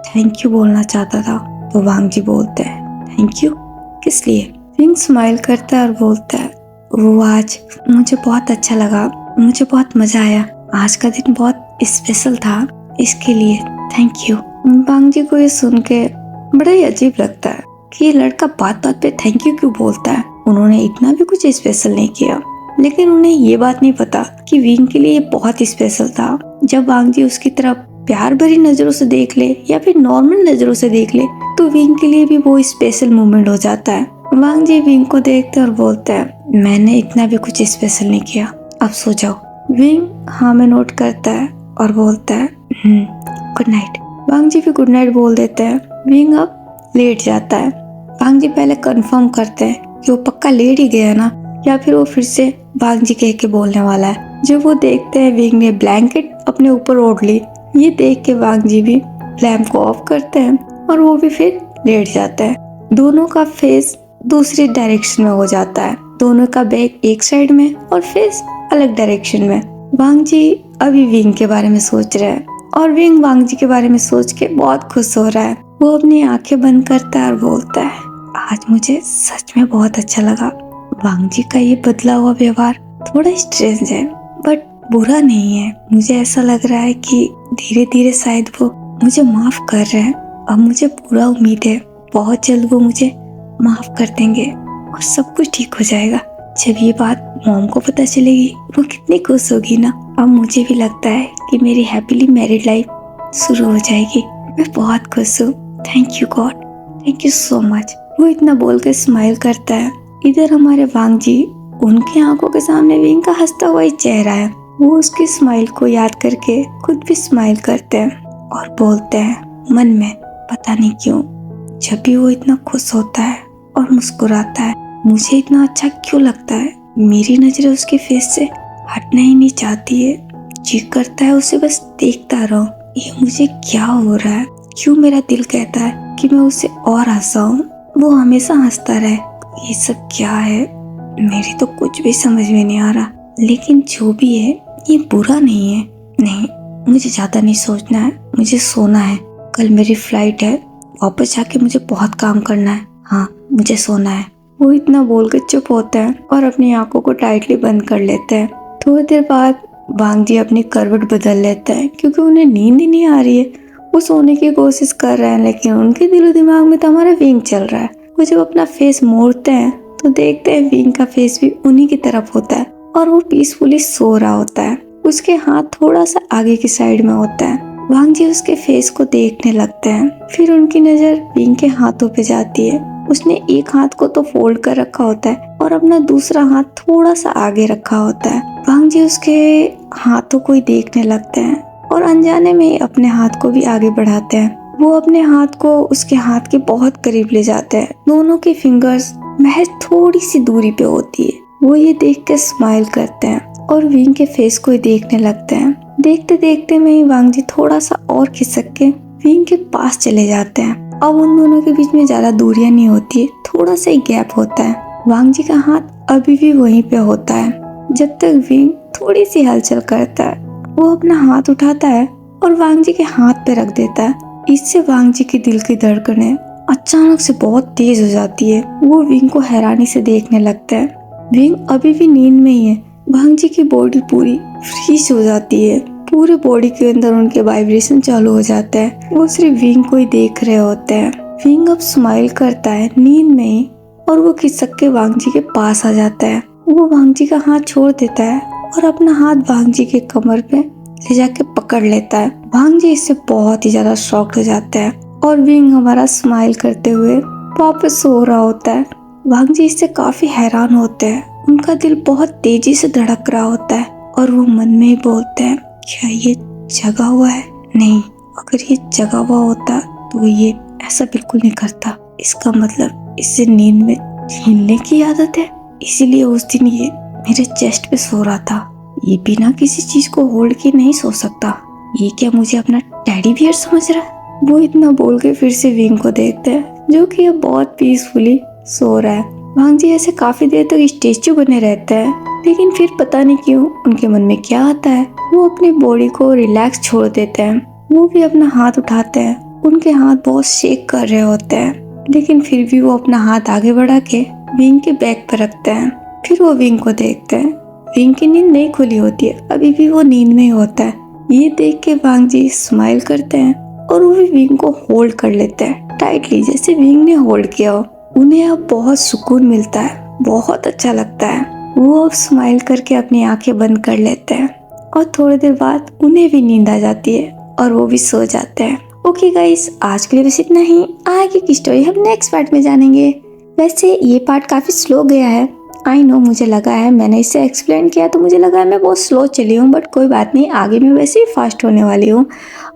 थैंक यू बोलना चाहता था। तो वांग जी बोलते हैं थैंक यू किस लिए। विंग स्माइल करता है और बोलता है वो आज मुझे बहुत अच्छा लगा, मुझे बहुत मजा आया, आज का दिन बहुत स्पेशल था, इसके लिए थैंक यू। वांग जी को ये सुन के बड़ा ही अजीब लगता है कि ये लड़का बात बात पे थैंक यू क्यों बोलता है। उन्होंने इतना भी कुछ स्पेशल नहीं किया, लेकिन उन्हें ये बात नहीं पता कि विंग के लिए ये बहुत ही स्पेशल था। जब वांग जी उसकी तरफ प्यार भरी नजरों से देख ले या फिर नॉर्मल नजरों से देख ले तो विंग के लिए भी वो स्पेशल मोमेंट हो जाता है। वांग जी विंग को देखते और बोलते हैं मैंने इतना भी कुछ स्पेशल नहीं किया, अब सो जाओ। विंग हाँ में नोट करता है और बोलता है गुड नाइट। वांग जी भी गुड नाइट बोल देते हैं। विंग अब लेट जाता है। वांग जी पहले कंफर्म करते हैं कि वो पक्का लेट ही गया ना, या फिर वो फिर से वांग जी कह के बोलने वाला है। जब वो देखते हैं विंग ने ब्लैंकेट अपने ऊपर ओढ़ ली, ये देख के वांग जी भी लैंप को ऑफ करते हैं और वो भी फिर लेट जाता है। दोनों का फेस दूसरी डायरेक्शन में हो जाता है, दोनों का बैग एक साइड में और फेस अलग डायरेक्शन में। वांग जी अभी विंग के बारे में सोच रहे हैं और विंग वांग जी के बारे में सोच के बहुत खुश हो रहा है। वो अपनी आंखें बंद करता है और बोलता है आज मुझे सच में बहुत अच्छा लगा। वांग जी का ये बदला हुआ व्यवहार थोड़ा स्ट्रेंज है बट बुरा नहीं है। मुझे ऐसा लग रहा है कि धीरे धीरे शायद वो मुझे माफ कर रहे हैं। अब मुझे पूरा उम्मीद है बहुत जल्द वो मुझे माफ कर देंगे और सब कुछ ठीक हो जाएगा। जब ये बात मॉम को पता चलेगी वो कितनी खुश होगी ना। अब मुझे भी लगता है कि मेरी हैप्पीली मैरिड लाइफ शुरू हो जाएगी। मैं बहुत खुश हूँ। Thank you God, thank you so much. वो इतना बोल के स्माइल करता है। इधर हमारे वांग जी, उनकी आंखों के सामने विंग का हंसता हुआ ही चेहरा है। वो उसकी स्माइल को याद करके खुद भी स्माइल करते हैं और बोलते हैं मन में पता नहीं क्यों जब भी वो इतना खुश होता है और मुस्कुराता है मुझे इतना अच्छा क्यों लगता है। मेरी नजरें उसके फेस से हटना ही नहीं चाहती है। जी करता है उसे बस देखता रहूं। ये मुझे क्या हो रहा है, क्यों मेरा दिल कहता है कि मैं उसे और हंसाऊं, वो हमेशा हंसता रहे। ये सब क्या है, मेरी तो कुछ भी समझ में नहीं आ रहा। लेकिन जो भी है ये बुरा नहीं है। नहीं, मुझे ज़्यादा नहीं सोचना है, मुझे सोना है। कल मेरी फ्लाइट है, वापस जाके मुझे बहुत काम करना है। हाँ, मुझे सोना है। वो इतना बोल के चुप होता है और अपनी आंखों को टाइटली बंद कर लेते हैं। थोड़ी देर बाद वांग जी अपनी करवट बदल लेते हैं क्योंकि उन्हें नींद ही नहीं आ रही है। वो सोने की कोशिश कर रहे हैं लेकिन उनके दिलो दिमाग में तो हमारा विंग चल रहा है। वो जब अपना फेस मोड़ते हैं तो देखते हैं विंग का फेस भी उन्हीं की तरफ होता है और वो पीसफुली सो रहा होता है। उसके हाथ थोड़ा सा आगे की साइड में होता है। वांग जी उसके फेस को देखने लगते हैं। फिर उनकी नजर विंग के हाथों पे जाती है। उसने एक हाथ को तो फोल्ड कर रखा होता है और अपना दूसरा हाथ थोड़ा सा आगे रखा होता है। वांग जी उसके हाथों को ही देखने लगते हैं और अनजाने में अपने हाथ को भी आगे बढ़ाते हैं। वो अपने हाथ को उसके हाथ के बहुत करीब ले जाते हैं। दोनों की फिंगर्स महज थोड़ी सी दूरी पे होती है। वो ये देख के स्माइल करते हैं और विंग के फेस को ही देखने लगते हैं। देखते देखते में ही वांग जी थोड़ा सा और खिसक के विंग के पास चले जाते हैं। अब उन दोनों के बीच में ज्यादा दूरियां नहीं होती है, थोड़ा सा ही गैप होता है। वांग जी का हाथ अभी भी वहीं पे होता है। जब तक विंग थोड़ी सी हलचल करता है, वो अपना हाथ उठाता है और वांग जी के हाथ पे रख देता है। इससे वांग जी के दिल की धड़कनें अचानक से बहुत तेज हो जाती है। वो विंग को हैरानी से देखने लगता है। विंग अभी भी नींद में ही है। वांग जी की बॉडी पूरी फ्रीज हो जाती है। पूरे बॉडी के अंदर उनके वाइब्रेशन चालू हो जाता है। वो सिर्फ विंग को ही देख रहे होते हैं। विंग अब स्माइल करता है नींद में ही और वो खिसक के वांग जी के पास आ जाता है। वो वांग जी का हाथ छोड़ देता है और अपना हाथ वांग जी के कमर पे ले जाके पकड़ लेता है। वांग जी इससे बहुत ही ज्यादा शॉक्ड हो जाता है और विंग हमारा स्माइल करते हुए वापस सो रहा होता है। वांग जी इससे काफी हैरान होते हैं। उनका दिल बहुत तेजी से धड़क रहा होता है और वो मन में ही बोलते हैं, क्या ये जगा हुआ है? नहीं, अगर ये जगा हुआ होता तो ये ऐसा बिल्कुल नहीं करता। इसका मतलब इससे नींद में हिलने की आदत है, इसीलिए उस दिन ये मेरे चेस्ट पे सो रहा था। ये बिना किसी चीज को होल्ड किए नहीं सो सकता। ये क्या मुझे अपना टेडी बियर समझ रहा है? वो इतना बोल के फिर से विंग को देखते हैं जो कि अब बहुत पीसफुली सो रहा है। वांग जी ऐसे काफी देर तक स्टेच्यू बने रहते हैं लेकिन फिर पता नहीं क्यों उनके मन में क्या आता है, वो अपनी बॉडी को रिलैक्स छोड़ देते हैं। वो भी अपना हाथ उठाते हैं। उनके हाथ बहुत शेक कर रहे होते हैं लेकिन फिर भी वो अपना हाथ आगे बढ़ा के विंग के बैक पर रखते हैं। फिर वो विंग को देखते हैं। विंग की नींद नहीं खुली होती है, अभी भी वो नींद में ही होता है। ये देख के वांग जी स्माइल करते हैं और वो भी विंग को होल्ड कर लेते हैं टाइटली, जैसे विंग ने होल्ड किया हो। उन्हें अब बहुत सुकून मिलता है, बहुत अच्छा लगता है। वो अब स्माइल करके अपनी आंखें बंद कर लेते हैं और थोड़ी देर बाद उन्हें भी नींद आ जाती है और वो भी सो जाते हैं। ओके गाइस, आज के लिए बस इतना ही। आगे की स्टोरी हम नेक्स्ट पार्ट में जानेंगे। वैसे ये पार्ट काफी स्लो गया है, आई नो। मुझे लगा है मैंने इसे एक्सप्लेन किया तो मुझे लगा है मैं बहुत स्लो चली हूँ, बट कोई बात नहीं, आगे मैं वैसे ही फास्ट होने वाली हूँ।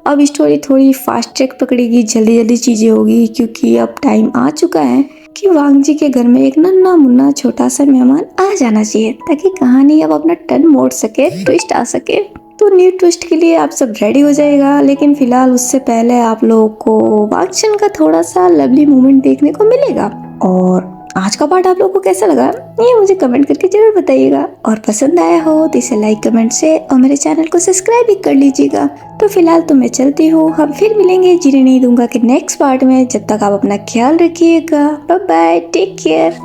अब स्टोरी थोड़ी फास्ट ट्रैक पकड़ेगी, जल्दी जल्दी चीजें होगी क्योंकि अब टाइम आ चुका है कि वांग जी के घर में एक नन्हा मुन्ना छोटा सा मेहमान आ जाना चाहिए ताकि कहानी अब अपना टर्न मोड़ सके, ट्विस्ट आ सके। तो न्यू ट्विस्ट के लिए आप सब रेडी हो जाएगा, लेकिन फिलहाल उससे पहले आप लोगों को वांगचन का थोड़ा सा लवली मोमेंट देखने को मिलेगा। और आज का पार्ट आप लोगों को कैसा लगा ये मुझे कमेंट करके जरूर बताइएगा, और पसंद आया हो तो इसे लाइक कमेंट से और मेरे चैनल को सब्सक्राइब भी कर लीजिएगा। तो फिलहाल तो मैं चलती हूँ, हम फिर मिलेंगे जीने नहीं दूंगा के नेक्स्ट पार्ट में। जब तक आप अपना ख्याल रखिएगा, बाय बाय, टेक केयर।